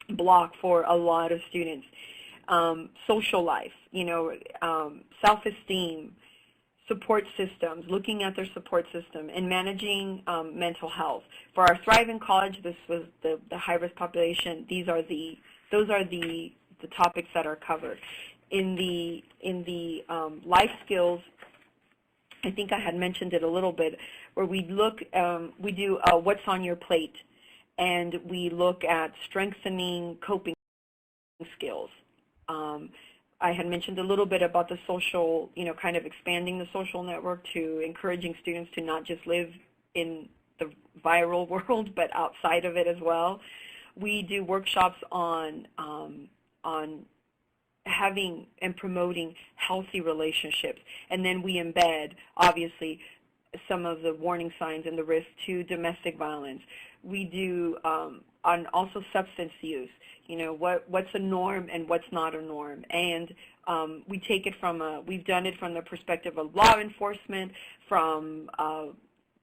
block for a lot of students. Social life, self-esteem, support systems, looking at their support system, and managing mental health. For our Thrive in College, this was the high-risk population. Those are the topics that are covered. In the life skills, I think I had mentioned it a little bit, where we do what's on your plate, and we look at strengthening coping skills. I had mentioned a little bit about the social, kind of expanding the social network to encouraging students to not just live in the viral world, but outside of it as well. We do workshops on having and promoting healthy relationships, and then we embed, obviously, some of the warning signs and the risk to domestic violence. We do on also substance use, what's a norm and what's not a norm. And we take it we've done it from the perspective of law enforcement, from a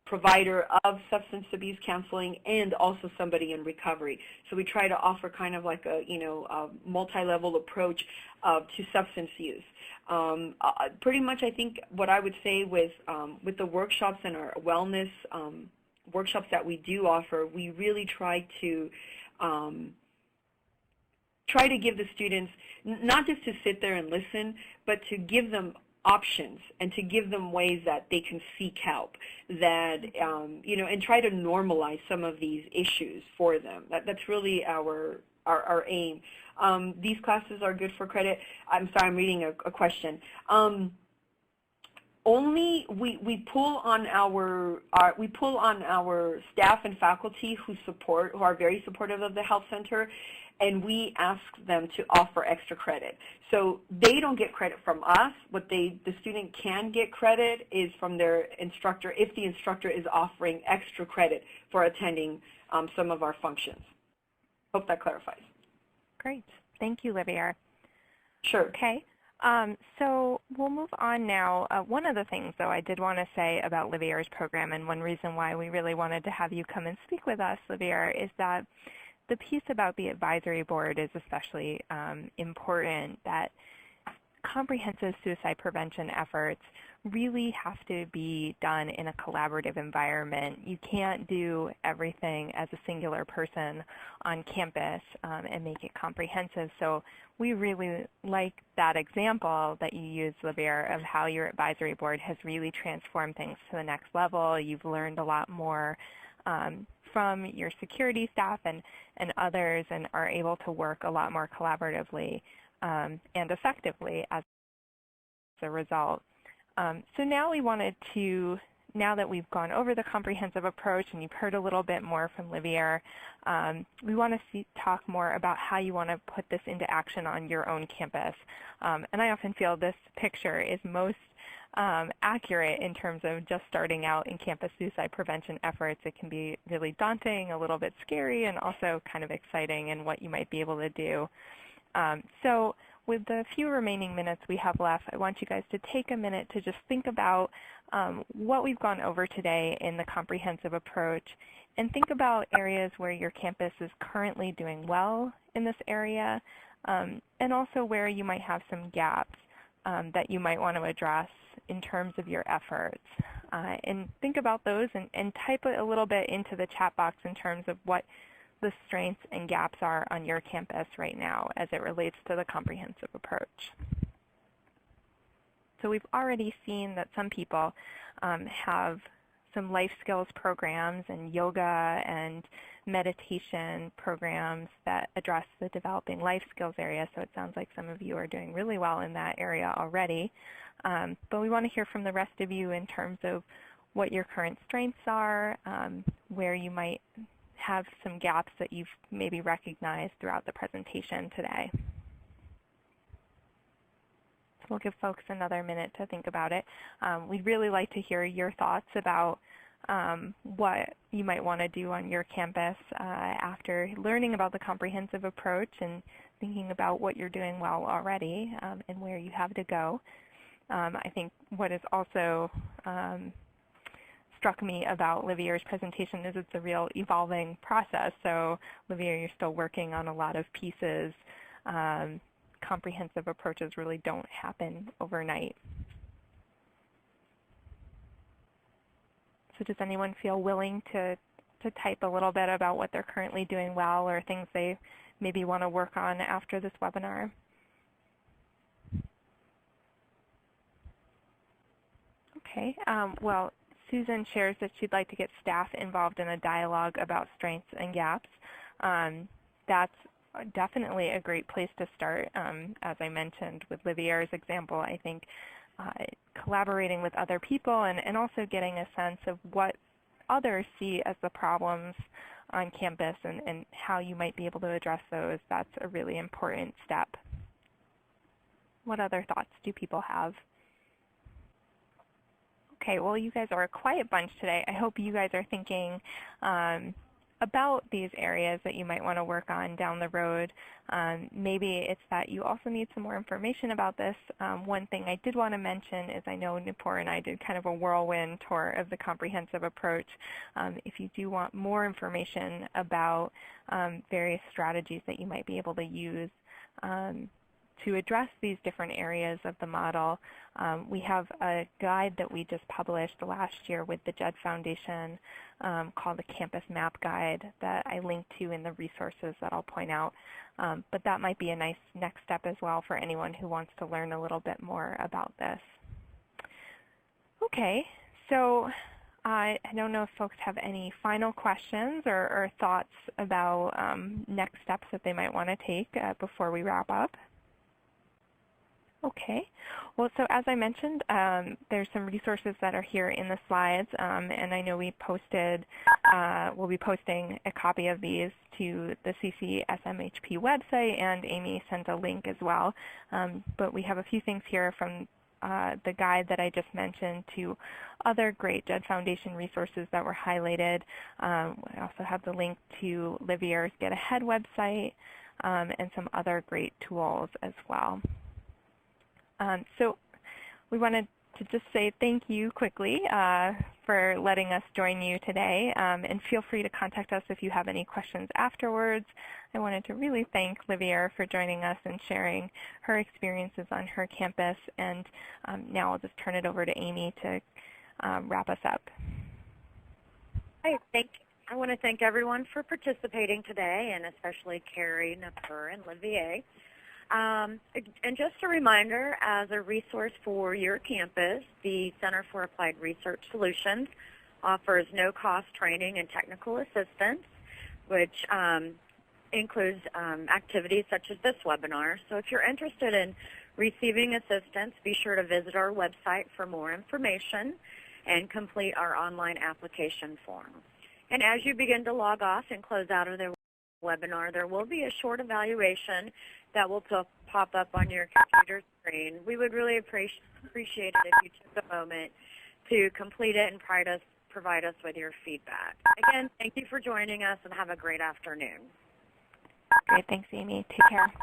provider of substance abuse counseling, and also somebody in recovery. So we try to offer kind of like a multi-level approach to substance use. Pretty much, I think what I would say with the workshops and our wellness workshops that we do offer, we really try to give the students not just to sit there and listen, but to give them options and to give them ways that they can seek help, that and try to normalize some of these issues for them. That's really our aim. These classes are good for credit. I'm sorry, I'm reading a question. Only we pull on our staff and faculty who are very supportive of the health center, and we ask them to offer extra credit. So they don't get credit from us. What the student can get credit is from their instructor if the instructor is offering extra credit for attending some of our functions. Hope that clarifies. Great. Thank you, Livier. Sure. Okay. So we'll move on now. One of the things, though, I did want to say about Livier's program, and one reason why we really wanted to have you come and speak with us, Livier, is that the piece about the advisory board is especially important, that comprehensive suicide prevention efforts really have to be done in a collaborative environment. You can't do everything as a singular person on campus and make it comprehensive. So we really like that example that you used, Livier, of how your advisory board has really transformed things to the next level. You've learned a lot more from your security staff and others, and are able to work a lot more collaboratively and effectively as a result. So now we wanted to, now that we've gone over the comprehensive approach and you've heard a little bit more from Livier, we want to talk more about how you want to put this into action on your own campus. And I often feel this picture is most accurate in terms of just starting out in campus suicide prevention efforts. It can be really daunting, a little bit scary, and also kind of exciting in what you might be able to do. So with the few remaining minutes we have left, I want you guys to take a minute to just think about what we've gone over today in the comprehensive approach, and think about areas where your campus is currently doing well in this area, and also where you might have some gaps that you might want to address in terms of your efforts. And think about those and type it a little bit into the chat box in terms of what the strengths and gaps are on your campus right now as it relates to the comprehensive approach. So we've already seen that some people have some life skills programs and yoga and meditation programs that address the developing life skills area. So it sounds like some of you are doing really well in that area already. But we want to hear from the rest of you in terms of what your current strengths are, where you might have some gaps that you've maybe recognized throughout the presentation today. So we'll give folks another minute to think about it. We'd really like to hear your thoughts about what you might want to do on your campus after learning about the comprehensive approach and thinking about what you're doing well already and where you have to go. I think what is also struck me about Livier's presentation is it's a real evolving process. So Livier, you're still working on a lot of pieces. Comprehensive approaches really don't happen overnight. So does anyone feel willing to type a little bit about what they're currently doing well or things they maybe want to work on after this webinar? Okay, well, Susan shares that she'd like to get staff involved in a dialogue about strengths and gaps. That's definitely a great place to start. As I mentioned with Livier's example, I think collaborating with other people and also getting a sense of what others see as the problems on campus and how you might be able to address those, that's a really important step. What other thoughts do people have? Okay, well, you guys are a quiet bunch today. I hope you guys are thinking about these areas that you might want to work on down the road. Maybe it's that you also need some more information about this. One thing I did want to mention is I know Nupur and I did kind of a whirlwind tour of the comprehensive approach. If you do want more information about various strategies that you might be able to use to address these different areas of the model, we have a guide that we just published last year with the Jed Foundation called the Campus Map Guide that I linked to in the resources that I'll point out. But that might be a nice next step as well for anyone who wants to learn a little bit more about this. Okay, so I don't know if folks have any final questions or thoughts about next steps that they might want to take before we wrap up. Okay, well, so as I mentioned, there's some resources that are here in the slides, and I know we'll be posting a copy of these to the CCSMHP website, and Amy sent a link as well. But we have a few things here from the guide that I just mentioned to other great Jed Foundation resources that were highlighted. I also have the link to Livier's Get Ahead website and some other great tools as well. So we wanted to just say thank you quickly for letting us join you today, and feel free to contact us if you have any questions afterwards. I wanted to really thank Livier for joining us and sharing her experiences on her campus, and now I'll just turn it over to Amy to wrap us up. I want to thank everyone for participating today, and especially Carrie, Nupur, and Livier. And just a reminder, as a resource for your campus, the Center for Applied Research Solutions offers no-cost training and technical assistance, which includes activities such as this webinar. So if you're interested in receiving assistance, be sure to visit our website for more information and complete our online application form. And as you begin to log off and close out of the webinar, there will be a short evaluation that will pop up on your computer screen. We would really appreciate it if you took a moment to complete it and provide us with your feedback. Again, thank you for joining us, and have a great afternoon. Great. Thanks, Amy. Take care.